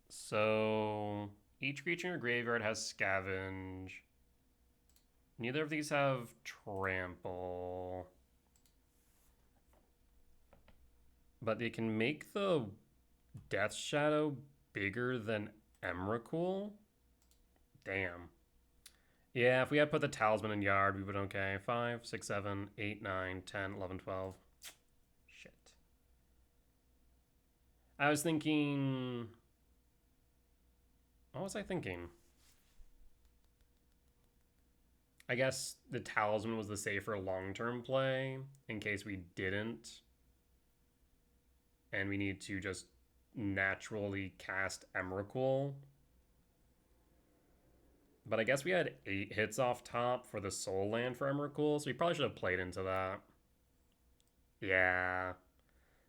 So each creature in your graveyard has Scavenge. Neither of these have Trample. But they can make the Death Shadow bigger than Emrakul? Damn. Yeah, if we had put the Talisman in yard, we would okay. 5, 6, 7, 8, 9, 10, 11, 12. Shit. I was thinking... What was I thinking? I guess the Talisman was the safer long-term play in case we didn't. And we need to just naturally cast Emrakul. But I guess we had 8 hits off top for the Soul Land for Emrakul, so we probably should have played into that. Yeah.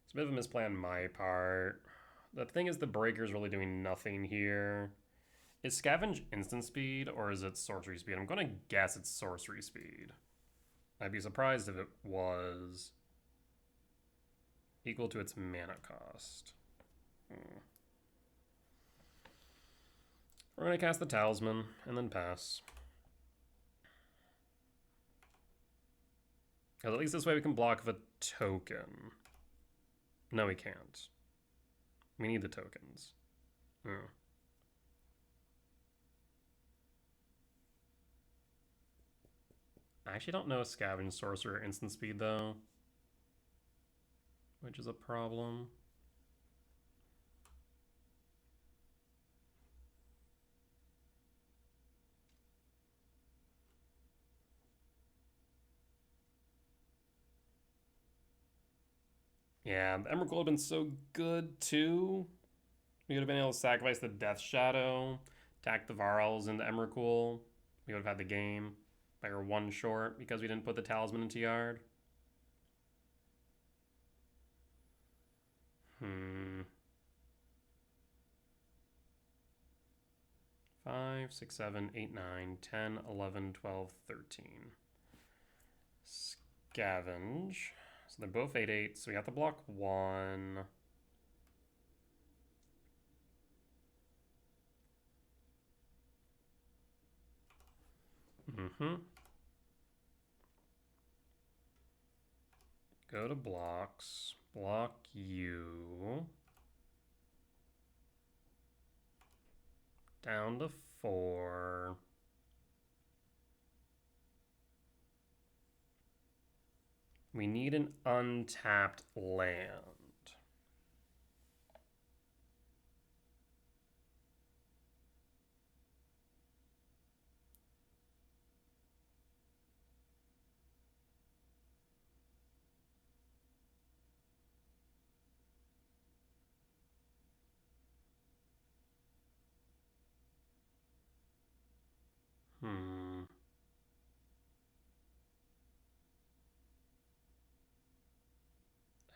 It's a bit of a misplay on my part. The thing is, the Breaker's really doing nothing here. Is Scavenge instant speed, or is it sorcery speed? I'm going to guess it's sorcery speed. I'd be surprised if it was equal to its mana cost. We're going to cast the Talisman and then pass. Because at least this way we can block with a token. No, we can't. We need the tokens. Oh. I actually don't know Scavenge, Sorcerer, Instant Speed, though. Which is a problem. Yeah, the Emrakul would have been so good, too. We would have been able to sacrifice the Death Shadow, attack the Varls into Emrakul. We would have had the game. By our 1 short because we didn't put the Talisman into yard. 5, 6, 7, 8, 9, 10, 11, 12, 13. Scavenge. So they're both 8/8, so we have to block 1. Go to blocks. Block you. Down to 4. We need an untapped land.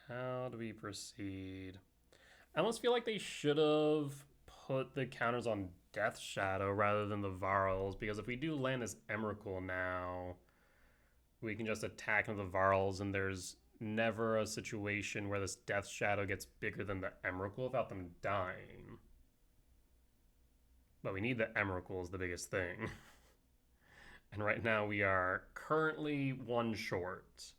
How do we proceed? I almost feel like they should have put the counters on Death Shadow rather than the Varls, because if we do land this Emrakul now, we can just attack into the Varls, and there's never a situation where this Death Shadow gets bigger than the Emrakul without them dying. But we need the Emrakul is the biggest thing. And right now we are currently 1 short.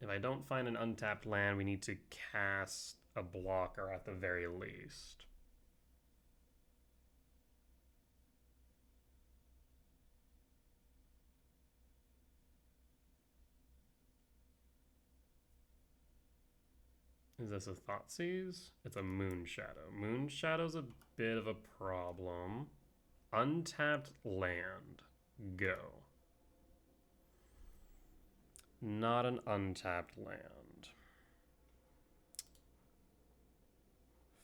If I don't find an untapped land, we need to cast a blocker at the very least. Is this a Thoughtseize? It's a Moon Shadow. Moon Shadow's a bit of a problem. Untapped land. Go. Not an untapped land.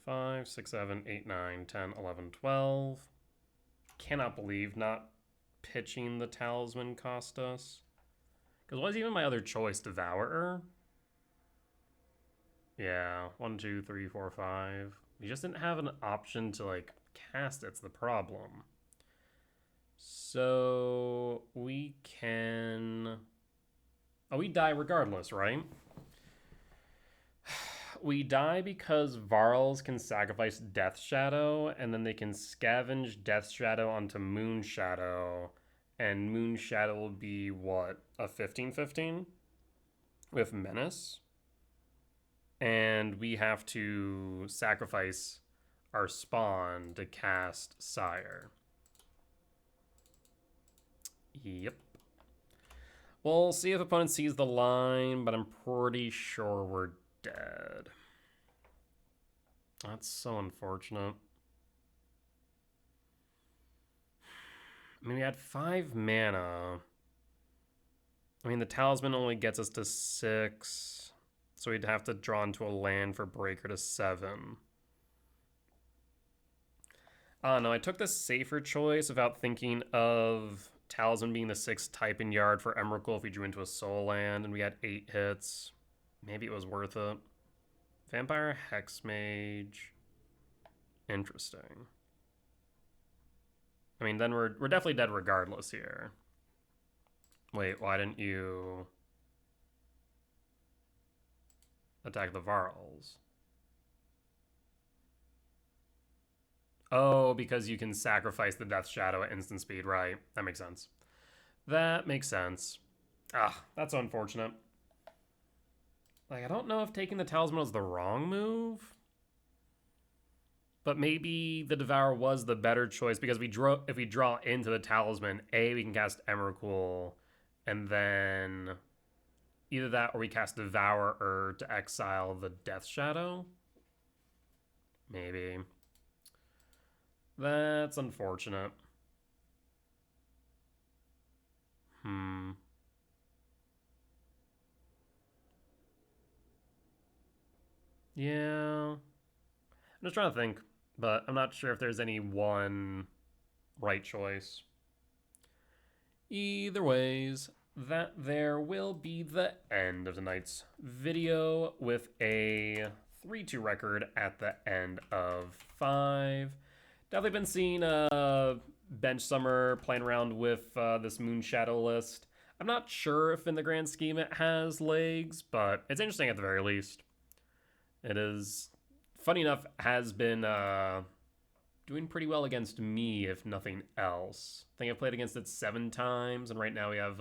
5, 6, 7, 8, 9, 10, 11, 12. Cannot believe not pitching the Talisman cost us. Because what is even my other choice? Devourer? Yeah, 1, 2, 3, 4, 5. We just didn't have an option to, like, cast it's the problem. So we can... Oh, we die regardless, right? We die because Varls can sacrifice Death Shadow, and then they can scavenge Death Shadow onto Moon Shadow, and Moon Shadow will be, what, a 15/15? With Menace? And we have to sacrifice our spawn to cast Sire. Yep. We'll see if opponent sees the line, but I'm pretty sure we're dead. That's so unfortunate. I mean, we had 5 mana. I mean, the talisman only gets us to 6, so we'd have to draw into a land for Breaker to 7. No, I took the safer choice without thinking of Talisman being the 6th type in Yard for Emrakul if we drew into a soul land and we had 8 hits. Maybe it was worth it. Vampire Hexmage. Interesting. I mean, then we're definitely dead regardless here. Wait, why didn't you attack the Varls? Oh, because you can sacrifice the Death Shadow at instant speed, right? That makes sense. That makes sense. Ah, that's unfortunate. Like, I don't know if taking the Talisman was the wrong move, but maybe the Devour was the better choice because if we draw into the Talisman, we can cast Emrakul, and then either that or we cast Devourer to exile the Death Shadow. Maybe. That's unfortunate. Yeah. I'm just trying to think, but I'm not sure if there's any one right choice. Either ways, that there will be the end of tonight's video with a 3-2 record at the end of 5. Definitely been seeing Bench Summer playing around with this Moonshadow list. I'm not sure if in the grand scheme it has legs, but it's interesting at the very least. It is, funny enough, has been doing pretty well against me, if nothing else. I think I've played against it 7 times, and right now we have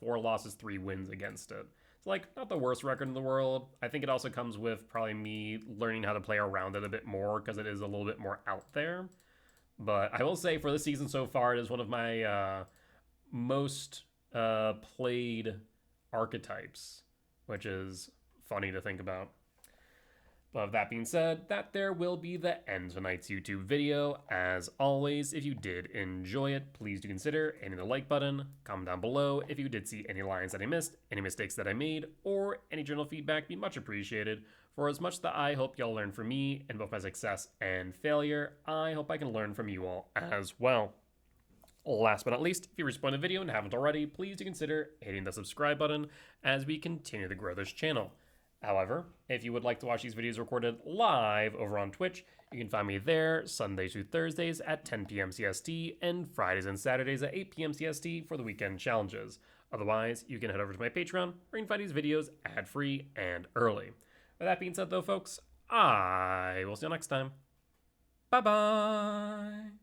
4 losses, 3 wins against it. It's like not the worst record in the world. I think it also comes with probably me learning how to play around it a bit more because it is a little bit more out there. But I will say for this season so far, it is one of my most played archetypes, which is funny to think about. But with that being said, that there will be the end of tonight's YouTube video. As always, if you did enjoy it, please do consider hitting the like button, comment down below if you did see any lines that I missed, any mistakes that I made, or any general feedback be much appreciated. For as much that I hope y'all learn from me in both my success and failure, I hope I can learn from you all as well. Last but not least, if you responded to the video and haven't already, please do consider hitting the subscribe button as we continue to grow this channel. However, if you would like to watch these videos recorded live over on Twitch, you can find me there Sundays through Thursdays at 10 p.m. CST and Fridays and Saturdays at 8 p.m. CST for the weekend challenges. Otherwise, you can head over to my Patreon where you can find these videos ad-free and early. With that being said though, folks, I will see you next time. Bye-bye!